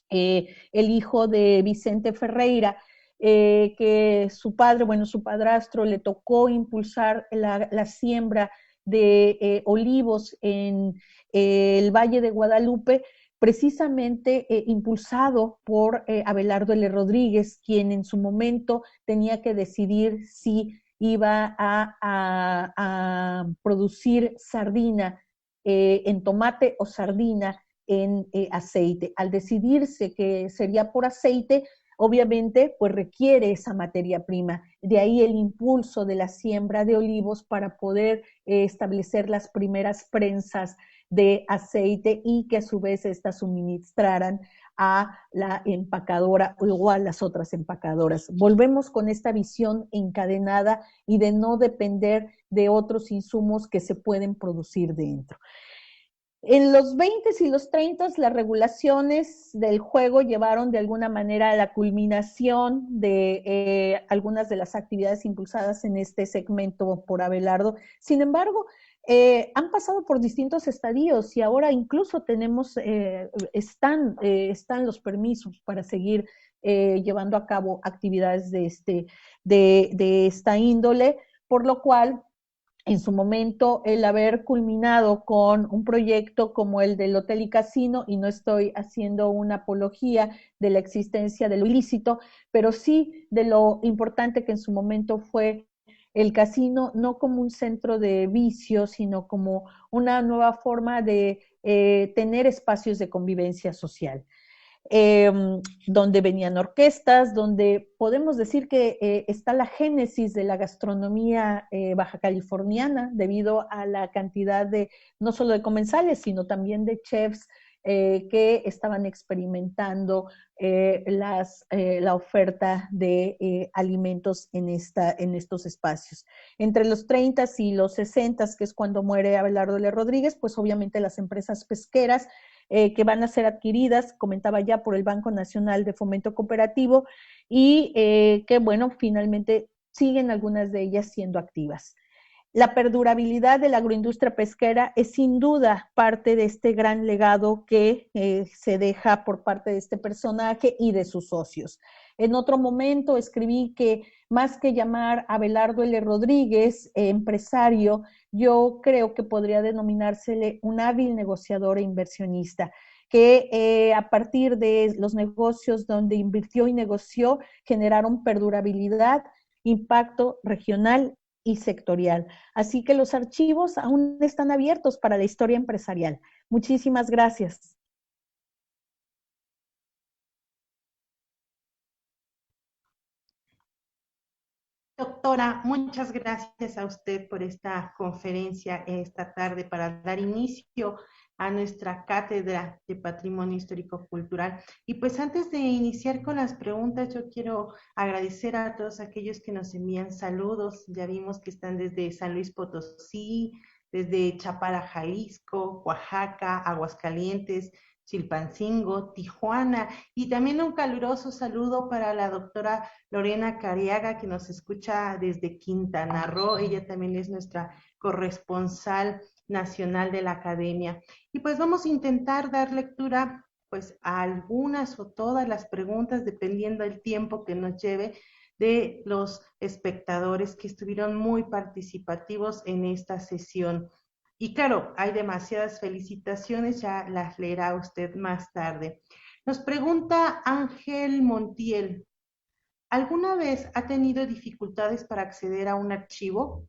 B: el hijo de Vicente Ferreira, que su padre, bueno, su padrastro le tocó impulsar la siembra de olivos en el Valle de Guadalupe, precisamente impulsado por Abelardo L. Rodríguez, quien en su momento tenía que decidir si iba a producir sardina en tomate o sardina en aceite. Al decidirse que sería por aceite, obviamente, pues requiere esa materia prima. De ahí el impulso de la siembra de olivos para poder establecer las primeras prensas de aceite y que a su vez estas suministraran a la empacadora o a las otras empacadoras. Volvemos con esta visión encadenada y de no depender de otros insumos que se pueden producir dentro. En los 20 y los 30 las regulaciones del juego llevaron de alguna manera a la culminación de algunas de las actividades impulsadas en este segmento por Abelardo. Sin embargo, han pasado por distintos estadios y ahora incluso están los permisos para seguir llevando a cabo actividades de esta índole, por lo cual en su momento el haber culminado con un proyecto como el del Hotel y Casino, y no estoy haciendo una apología de la existencia de lo ilícito, pero sí de lo importante que en su momento fue el casino, no como un centro de vicio, sino como una nueva forma de tener espacios de convivencia social. Eh, donde venían orquestas, donde podemos decir que está la génesis de la gastronomía baja californiana, debido a la cantidad de, no solo de comensales, sino también de chefs que estaban experimentando la oferta de alimentos en estos espacios. Entre los 30 y los 60, que es cuando muere Abelardo L. Rodríguez, pues obviamente las empresas pesqueras que van a ser adquiridas, comentaba ya, por el Banco Nacional de Fomento Cooperativo y que, bueno, finalmente siguen algunas de ellas siendo activas. La perdurabilidad de la agroindustria pesquera es sin duda parte de este gran legado que se deja por parte de este personaje y de sus socios. En otro momento escribí que más que llamar a Abelardo L. Rodríguez empresario, yo creo que podría denominársele un hábil negociador e inversionista, que a partir de los negocios donde invirtió y negoció generaron perdurabilidad, impacto regional y sectorial. Así que los archivos aún están abiertos para la historia empresarial. Muchísimas gracias.
A: Doctora, muchas gracias a usted por esta conferencia esta tarde para dar inicio a nuestra cátedra de Patrimonio Histórico Cultural. Y pues antes de iniciar con las preguntas, yo quiero agradecer a todos aquellos que nos envían saludos. Ya vimos que están desde San Luis Potosí, desde Chapala, Jalisco, Oaxaca, Aguascalientes, Chilpancingo, Tijuana, y también un caluroso saludo para la doctora Lorena Cariaga, que nos escucha desde Quintana Roo. Ella también es nuestra corresponsal nacional de la academia. Y pues vamos a intentar dar lectura pues a algunas o todas las preguntas, dependiendo del tiempo que nos lleve, de los espectadores que estuvieron muy participativos en esta sesión. Y claro, hay demasiadas felicitaciones, ya las leerá usted más tarde. Nos pregunta Ángel Montiel, ¿alguna vez ha tenido dificultades para acceder a un archivo?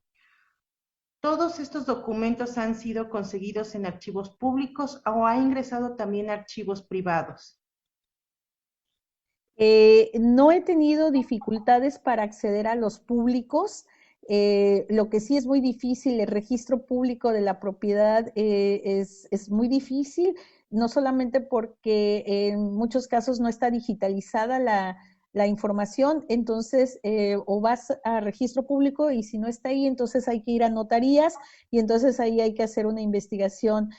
A: ¿Todos estos documentos han sido conseguidos en archivos públicos o ha ingresado también a archivos privados?
B: No he tenido dificultades para acceder a los públicos. Lo que sí es muy difícil, el registro público de la propiedad es muy difícil, no solamente porque en muchos casos no está digitalizada la información, entonces o vas a registro público y si no está ahí, entonces hay que ir a notarías y entonces ahí hay que hacer una investigación,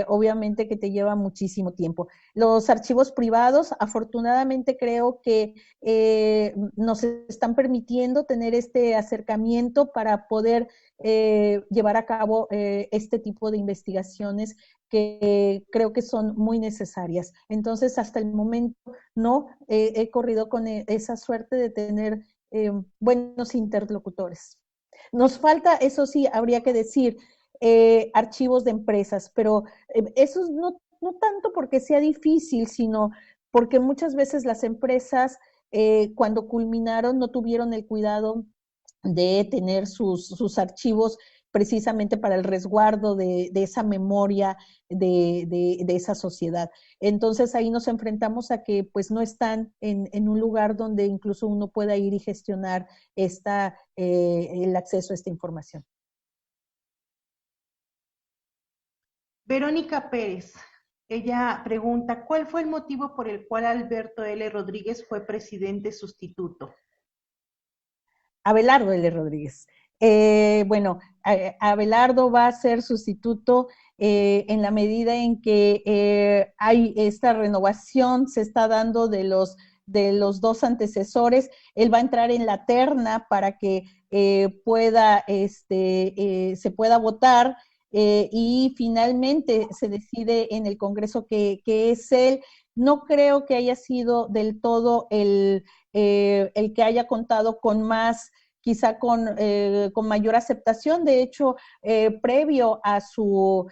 B: obviamente que te lleva muchísimo tiempo. Los archivos privados, afortunadamente creo que nos están permitiendo tener este acercamiento para poder llevar a cabo este tipo de investigaciones que creo que son muy necesarias. Entonces, hasta el momento no he corrido con esa suerte de tener buenos interlocutores. Nos falta, eso sí, habría que decir, archivos de empresas, pero eso no tanto porque sea difícil, sino porque muchas veces las empresas cuando culminaron no tuvieron el cuidado de tener sus archivos precisamente para el resguardo de esa memoria de esa sociedad. Entonces ahí nos enfrentamos a que pues no están en un lugar donde incluso uno pueda ir y gestionar el acceso a esta información.
A: Verónica Pérez, ella pregunta, ¿cuál fue el motivo por el cual Alberto L. Rodríguez fue presidente sustituto?
B: Abelardo L. Rodríguez. Bueno, Abelardo va a ser sustituto en la medida en que hay esta renovación, se está dando de los dos antecesores. Él va a entrar en la terna para que se pueda votar y finalmente se decide en el Congreso que es él. No creo que haya sido del todo el que haya contado con más, quizá con mayor aceptación. De hecho, previo a su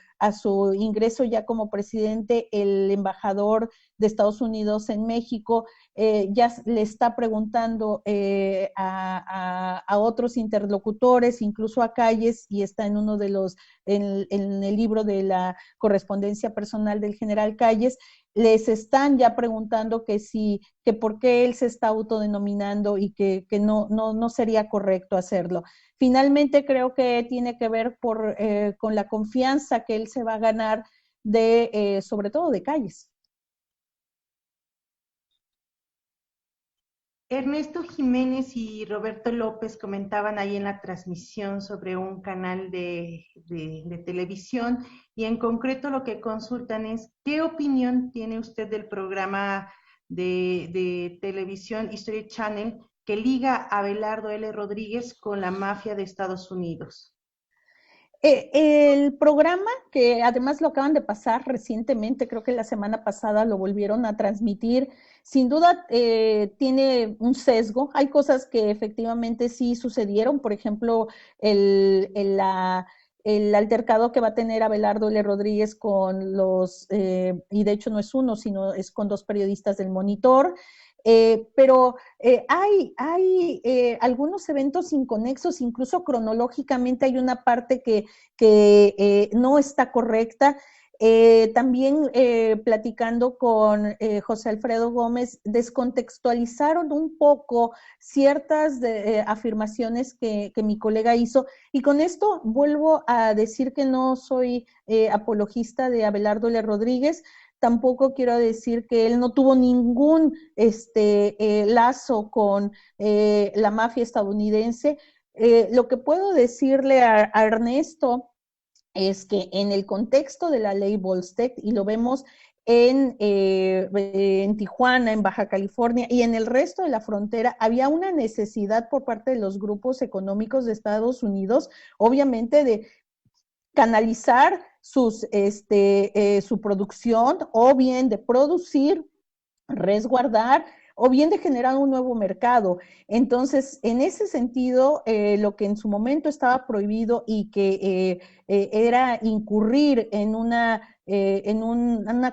B: ingreso ya como presidente, el embajador de Estados Unidos en México ya le está preguntando a otros interlocutores, incluso a Calles, y está en uno de en el libro de la correspondencia personal del general Calles, les están ya preguntando que por qué él se está autodenominando y que no sería correcto hacerlo. Finalmente creo que tiene que ver con la confianza que él se va a ganar sobre todo de Calles.
A: Ernesto Jiménez y Roberto López comentaban ahí en la transmisión sobre un canal de televisión y en concreto lo que consultan es, ¿qué opinión tiene usted del programa de televisión History Channel que liga a Abelardo L. Rodríguez con la mafia de Estados Unidos?
B: El programa, que además lo acaban de pasar recientemente, creo que la semana pasada lo volvieron a transmitir, sin duda tiene un sesgo. Hay cosas que efectivamente sí sucedieron, por ejemplo, el altercado que va a tener Abelardo L. Rodríguez con y de hecho no es uno, sino es con dos periodistas del Monitor. Pero hay algunos eventos inconexos, incluso cronológicamente hay una parte que no está correcta. También platicando con José Alfredo Gómez, descontextualizaron un poco ciertas afirmaciones que mi colega hizo, y con esto vuelvo a decir que no soy apologista de Abelardo L. Rodríguez. Tampoco quiero decir que él no tuvo ningún lazo con la mafia estadounidense. Lo que puedo decirle a Ernesto es que en el contexto de la ley Volstead, y lo vemos en Tijuana, en Baja California y en el resto de la frontera, había una necesidad por parte de los grupos económicos de Estados Unidos, obviamente, de canalizar su producción, o bien de producir, resguardar, o bien de generar un nuevo mercado. Entonces, en ese sentido, lo que en su momento estaba prohibido y que era incurrir en una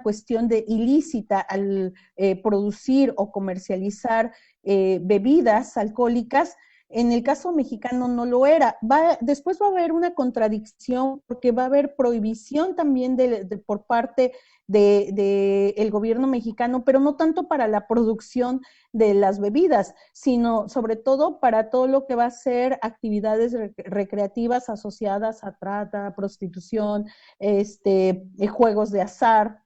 B: cuestión de ilícita al producir o comercializar bebidas alcohólicas, En el caso mexicano no lo era. Después va a haber una contradicción porque va a haber prohibición también por parte el gobierno mexicano, pero no tanto para la producción de las bebidas, sino sobre todo para todo lo que va a ser actividades recreativas asociadas a trata, prostitución, juegos de azar,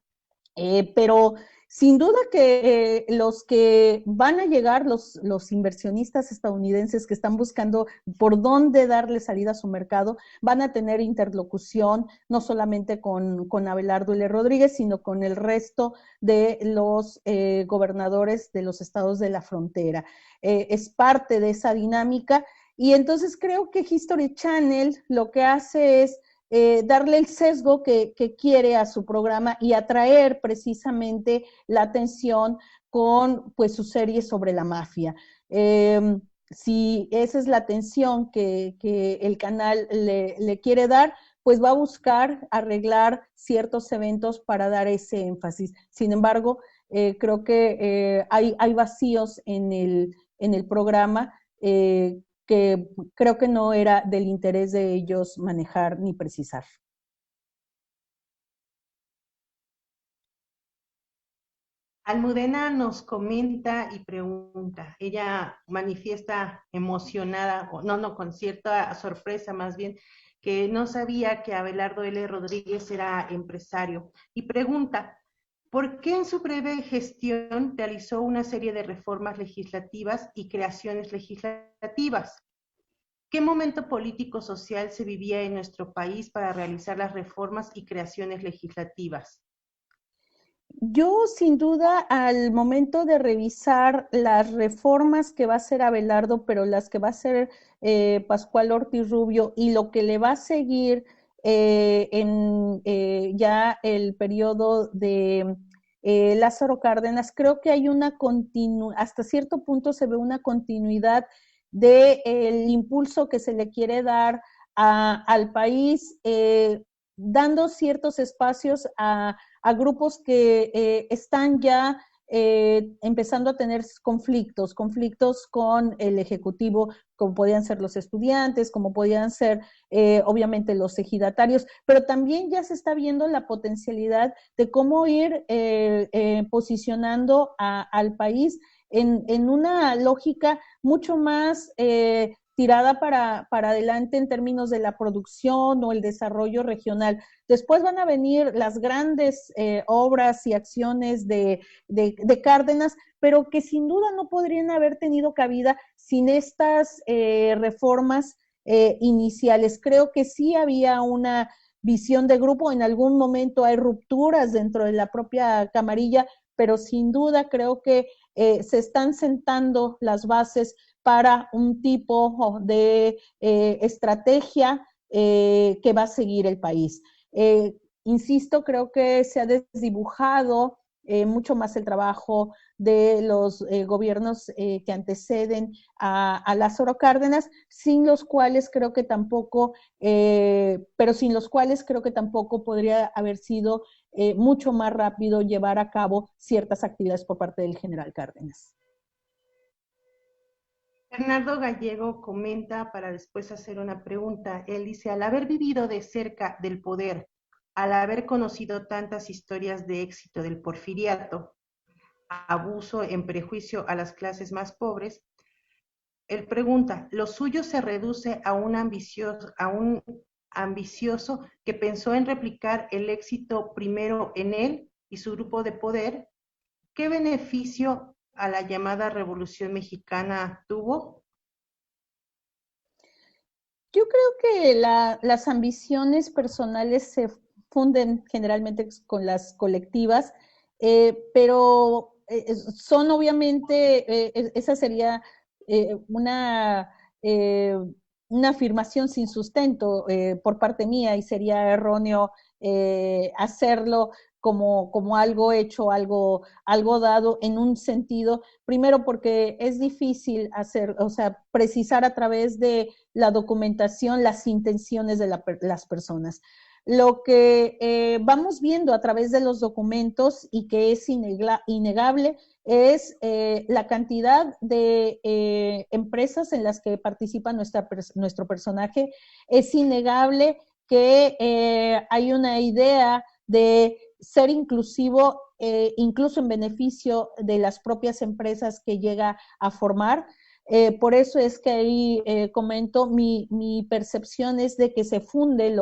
B: pero sin duda que los que van a llegar, los inversionistas estadounidenses que están buscando por dónde darle salida a su mercado, van a tener interlocución no solamente con Abelardo L. Rodríguez, sino con el resto de los gobernadores de los estados de la frontera. Es parte de esa dinámica y entonces creo que History Channel lo que hace es darle el sesgo que quiere a su programa y atraer precisamente la atención con pues su serie sobre la mafia. Si esa es la atención que el canal le quiere dar, pues va a buscar arreglar ciertos eventos para dar ese énfasis. Sin embargo, creo que hay vacíos en el programa que creo que no era del interés de ellos manejar ni precisar.
A: Almudena nos comenta y pregunta, ella manifiesta emocionada, o no, con cierta sorpresa más bien, que no sabía que Abelardo L. Rodríguez era empresario, y pregunta, ¿por qué en su breve gestión realizó una serie de reformas legislativas y creaciones legislativas? ¿Qué momento político-social se vivía en nuestro país para realizar las reformas y creaciones legislativas?
B: Yo, sin duda, al momento de revisar las reformas que va a hacer Abelardo, pero las que va a hacer Pascual Ortiz Rubio y lo que le va a seguir en ya el periodo de Lázaro Cárdenas, creo que hay hasta cierto punto se ve una continuidad del impulso que se le quiere dar al país, dando ciertos espacios a grupos que están ya empezando a tener conflictos con el Ejecutivo, como podían ser los estudiantes, como podían ser obviamente los ejidatarios, pero también ya se está viendo la potencialidad de cómo ir posicionando al país en una lógica mucho más tirada para adelante en términos de la producción o el desarrollo regional. Después van a venir las grandes obras y acciones de Cárdenas, pero que sin duda no podrían haber tenido cabida sin estas reformas iniciales. Creo que sí había una visión de grupo, en algún momento hay rupturas dentro de la propia camarilla, pero sin duda creo que se están sentando las bases para un tipo de estrategia que va a seguir el país. Insisto, creo que se ha desdibujado mucho más el trabajo de los gobiernos que anteceden a Lázaro Cárdenas, sin los cuales creo que tampoco, pero sin los cuales creo que tampoco podría haber sido mucho más rápido llevar a cabo ciertas actividades por parte del general Cárdenas.
A: Bernardo Gallego comenta para después hacer una pregunta. Él dice, al haber vivido de cerca del poder, al haber conocido tantas historias de éxito del porfiriato, abuso en prejuicio a las clases más pobres, él pregunta, ¿lo suyo se reduce a un ambicioso que pensó en replicar el éxito primero en él y su grupo de poder? ¿Qué beneficio a la llamada Revolución Mexicana tuvo?
B: Yo creo que las ambiciones personales se funden generalmente con las colectivas, pero son obviamente, esa sería una, una afirmación sin sustento por parte mía y sería erróneo hacerlo como algo hecho, algo dado en un sentido, primero porque es difícil hacer, o sea, precisar a través de la documentación las intenciones de las personas. Lo que vamos viendo a través de los documentos y que es innegable es la cantidad de empresas en las que participa nuestro personaje. Es innegable que hay una idea de ser inclusivo, incluso en beneficio de las propias empresas que llega a formar. Por eso es que ahí comento, mi percepción es de que se funde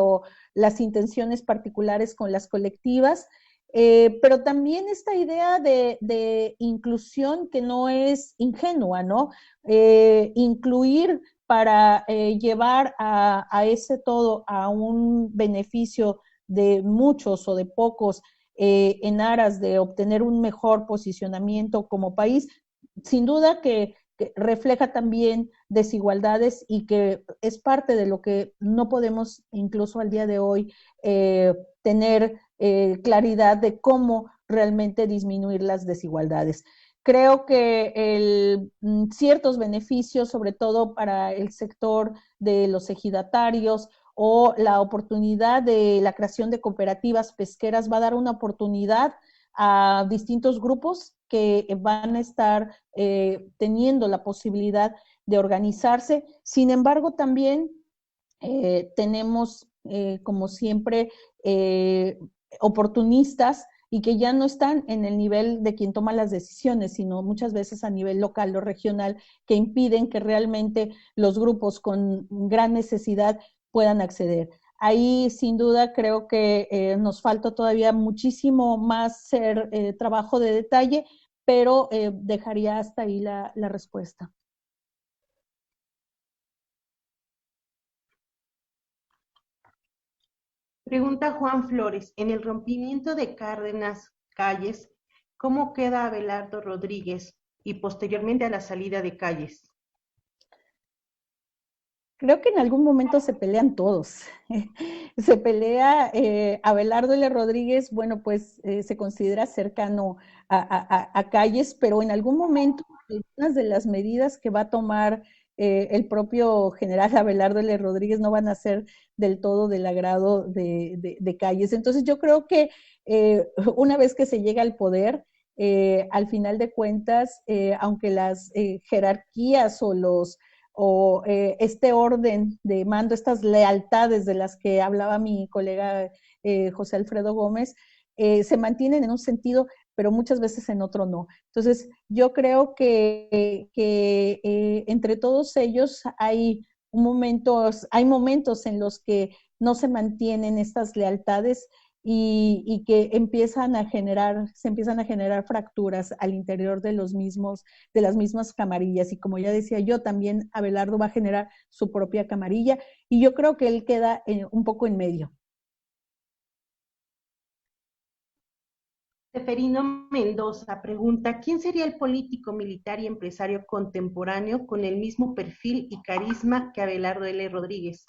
B: las intenciones particulares con las colectivas, pero también esta idea de inclusión que no es ingenua, ¿no? Incluir para llevar a ese todo a un beneficio de muchos o de pocos en aras de obtener un mejor posicionamiento como país, sin duda que refleja también desigualdades y que es parte de lo que no podemos incluso al día de hoy tener claridad de cómo realmente disminuir las desigualdades. Creo que ciertos beneficios, sobre todo para el sector de los ejidatarios o la oportunidad de la creación de cooperativas pesqueras, va a dar una oportunidad a distintos grupos que van a estar teniendo la posibilidad de organizarse. Sin embargo, también tenemos, como siempre, oportunistas y que ya no están en el nivel de quien toma las decisiones, sino muchas veces a nivel local o regional, que impiden que realmente los grupos con gran necesidad puedan acceder. Ahí sin duda creo que nos falta todavía muchísimo más ser trabajo de detalle, pero dejaría hasta ahí la respuesta.
A: Pregunta Juan Flores, en el rompimiento de Cárdenas Calles, ¿cómo queda Abelardo Rodríguez y posteriormente a la salida de Calles?
B: Creo que en algún momento se pelean todos. Se pelea Abelardo L. Rodríguez, bueno, pues se considera cercano a Calles, pero en algún momento algunas de las medidas que va a tomar el propio general Abelardo L. Rodríguez no van a ser del todo del agrado de Calles. Entonces yo creo que una vez que se llega al poder, al final de cuentas, aunque las jerarquías o este orden de mando, estas lealtades de las que hablaba mi colega José Alfredo Gómez, se mantienen en un sentido, pero muchas veces en otro no. Entonces, yo creo que entre todos ellos hay momentos en los que no se mantienen estas lealtades y que se empiezan a generar fracturas al interior de de las mismas camarillas. Y como ya decía yo, también Abelardo va a generar su propia camarilla y yo creo que él queda un poco en medio.
A: Seferino Mendoza pregunta, ¿quién sería el político, militar y empresario contemporáneo con el mismo perfil y carisma que Abelardo L. Rodríguez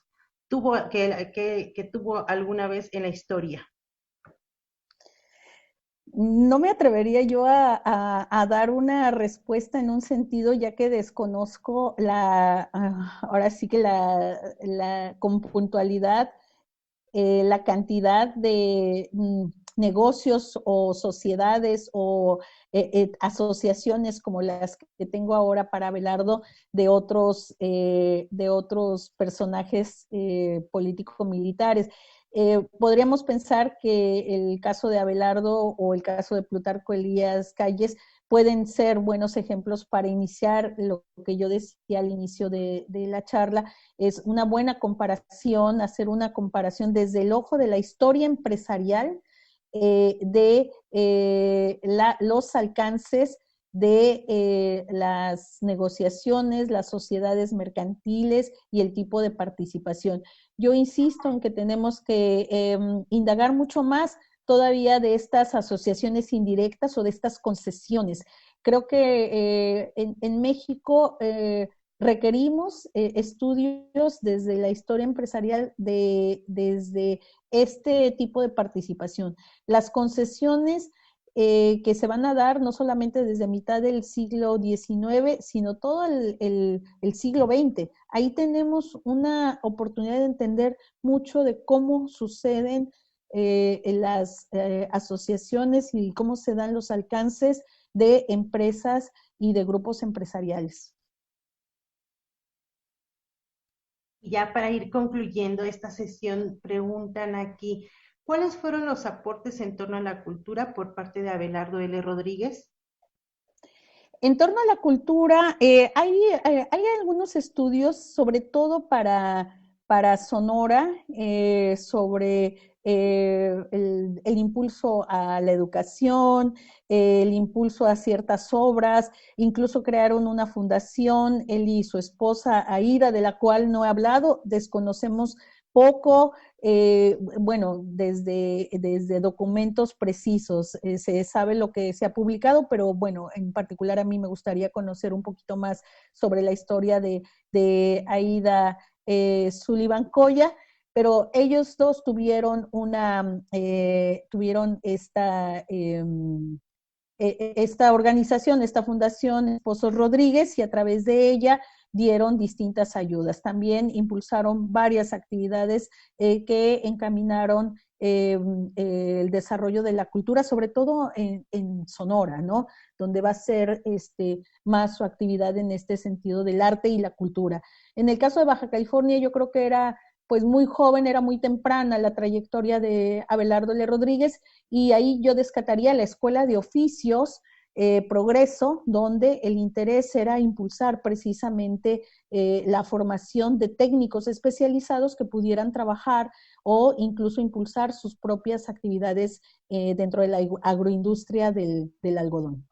A: que tuvo alguna vez en la historia?
B: No me atrevería yo a dar una respuesta en un sentido, ya que desconozco ahora sí que con puntualidad la cantidad de negocios o sociedades o asociaciones como las que tengo ahora para Abelardo de otros personajes político-militares. Podríamos pensar que el caso de Abelardo o el caso de Plutarco Elías Calles pueden ser buenos ejemplos para iniciar lo que yo decía al inicio de la charla, es una buena comparación, hacer una comparación desde el ojo de la historia empresarial los alcances de las negociaciones, las sociedades mercantiles y el tipo de participación. Yo insisto en que tenemos que indagar mucho más todavía de estas asociaciones indirectas o de estas concesiones. Creo que en México requerimos estudios desde la historia empresarial desde este tipo de participación. Las concesiones que se van a dar no solamente desde mitad del siglo XIX, sino todo el siglo XX. Ahí tenemos una oportunidad de entender mucho de cómo suceden las asociaciones y cómo se dan los alcances de empresas y de grupos empresariales.
A: Y ya para ir concluyendo esta sesión, preguntan aquí, ¿cuáles fueron los aportes en torno a la cultura por parte de Abelardo L. Rodríguez?
B: En torno a la cultura, hay algunos estudios, sobre todo para Sonora, sobre el impulso a la educación, el impulso a ciertas obras, incluso crearon una fundación, él y su esposa Aida, de la cual no he hablado, desconocemos poco, bueno, desde documentos precisos, se sabe lo que se ha publicado, pero bueno, en particular a mí me gustaría conocer un poquito más sobre la historia de Aida Sullivan Coya, pero ellos dos tuvieron esta organización, esta fundación Esposos Rodríguez, y a través de ella dieron distintas ayudas. También impulsaron varias actividades que encaminaron el desarrollo de la cultura, sobre todo en Sonora, ¿no? Donde va a ser más su actividad en este sentido del arte y la cultura. En el caso de Baja California, yo creo que era pues muy joven, era muy temprana la trayectoria de Abelardo L. Rodríguez, y ahí yo descartaría la Escuela de Oficios Progreso, donde el interés era impulsar precisamente la formación de técnicos especializados que pudieran trabajar o incluso impulsar sus propias actividades dentro de la agroindustria del algodón.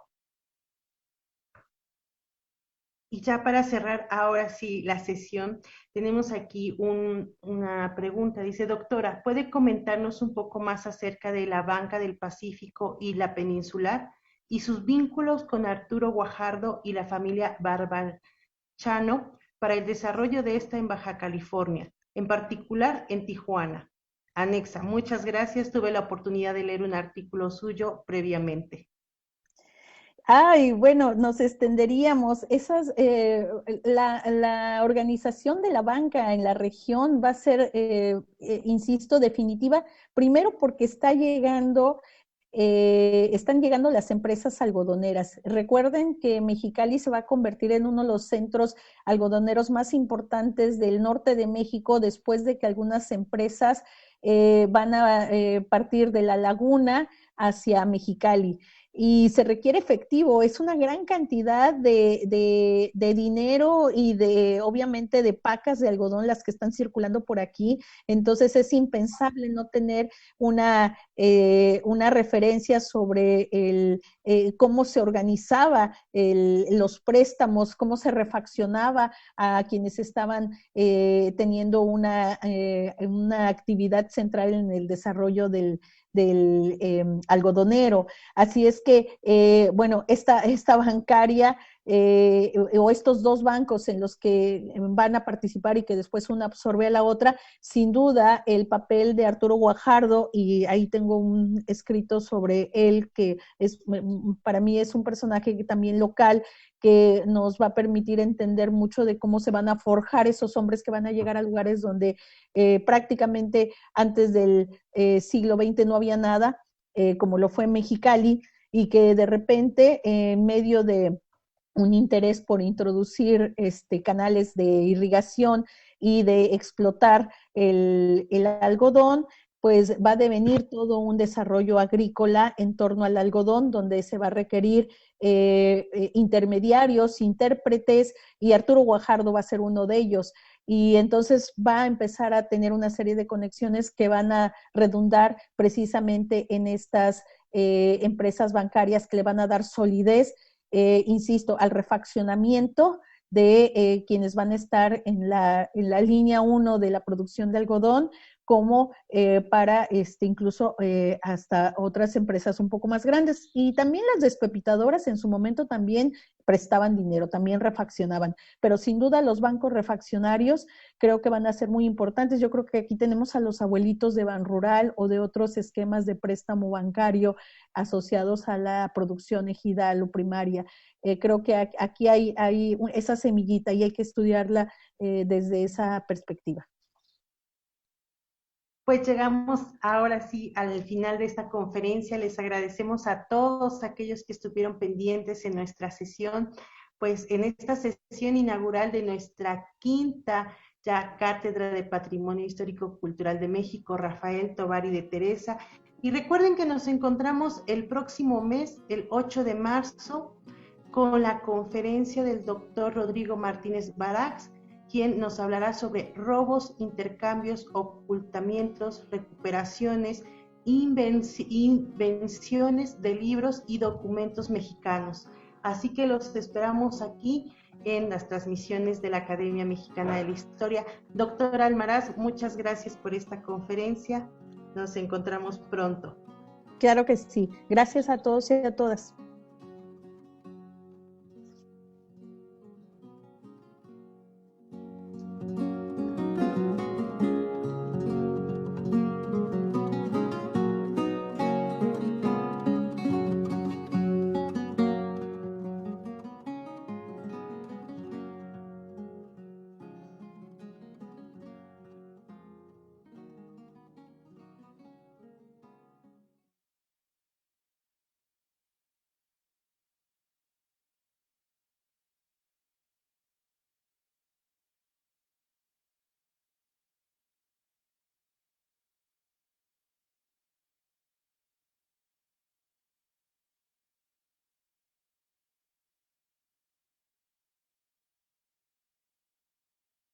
A: Y ya para cerrar ahora sí la sesión, tenemos aquí una pregunta. Dice, doctora, ¿puede comentarnos un poco más acerca de la Banca del Pacífico y la Peninsular y sus vínculos con Arturo Guajardo y la familia Barbachano para el desarrollo de esta en Baja California, en particular en Tijuana? Anexa, muchas gracias. Tuve la oportunidad de leer un artículo suyo previamente.
B: Ay, bueno, nos extenderíamos. La organización de la banca en la región va a ser, insisto, definitiva, primero porque están llegando las empresas algodoneras. Recuerden que Mexicali se va a convertir en uno de los centros algodoneros más importantes del norte de México después de que algunas empresas van a partir de la laguna hacia Mexicali, y se requiere efectivo, es una gran cantidad de dinero y obviamente, de pacas de algodón las que están circulando por aquí, entonces es impensable no tener una referencia sobre cómo se organizaba los préstamos, cómo se refaccionaba a quienes estaban teniendo una actividad central en el desarrollo del algodonero. Así es que, bueno, esta bancaria o estos dos bancos en los que van a participar y que después una absorbe a la otra, sin duda el papel de Arturo Guajardo, y ahí tengo un escrito sobre él que para mí es un personaje también local, que nos va a permitir entender mucho de cómo se van a forjar esos hombres que van a llegar a lugares donde prácticamente antes del siglo XX no había nada, como lo fue en Mexicali, y que de repente, en medio de un interés por introducir canales de irrigación y de explotar el algodón, pues va a devenir todo un desarrollo agrícola en torno al algodón, donde se va a requerir intermediarios, intérpretes, y Arturo Guajardo va a ser uno de ellos. Y entonces va a empezar a tener una serie de conexiones que van a redundar precisamente en estas empresas bancarias que le van a dar solidez, insisto, al refaccionamiento de quienes van a estar en la línea 1 de la producción de algodón, como para incluso hasta otras empresas un poco más grandes. Y también las despepitadoras en su momento también prestaban dinero, también refaccionaban, pero sin duda los bancos refaccionarios creo que van a ser muy importantes. Yo creo que aquí tenemos a los abuelitos de Banrural o de otros esquemas de préstamo bancario asociados a la producción ejidal o primaria. Creo que aquí hay esa semillita y hay que estudiarla desde esa perspectiva.
A: Pues llegamos ahora sí al final de esta conferencia. Les agradecemos a todos aquellos que estuvieron pendientes en nuestra sesión, pues en esta sesión inaugural de nuestra quinta ya Cátedra de Patrimonio Histórico Cultural de México, Rafael Tovar y de Teresa. Y recuerden que nos encontramos el próximo mes, el 8 de marzo, con la conferencia del doctor Rodrigo Martínez Barax, quien nos hablará sobre robos, intercambios, ocultamientos, recuperaciones, invenciones de libros y documentos mexicanos. Así que los esperamos aquí en las transmisiones de la Academia Mexicana de la Historia. Doctor Almaraz, muchas gracias por esta conferencia. Nos encontramos pronto.
B: Claro que sí. Gracias a todos y a todas.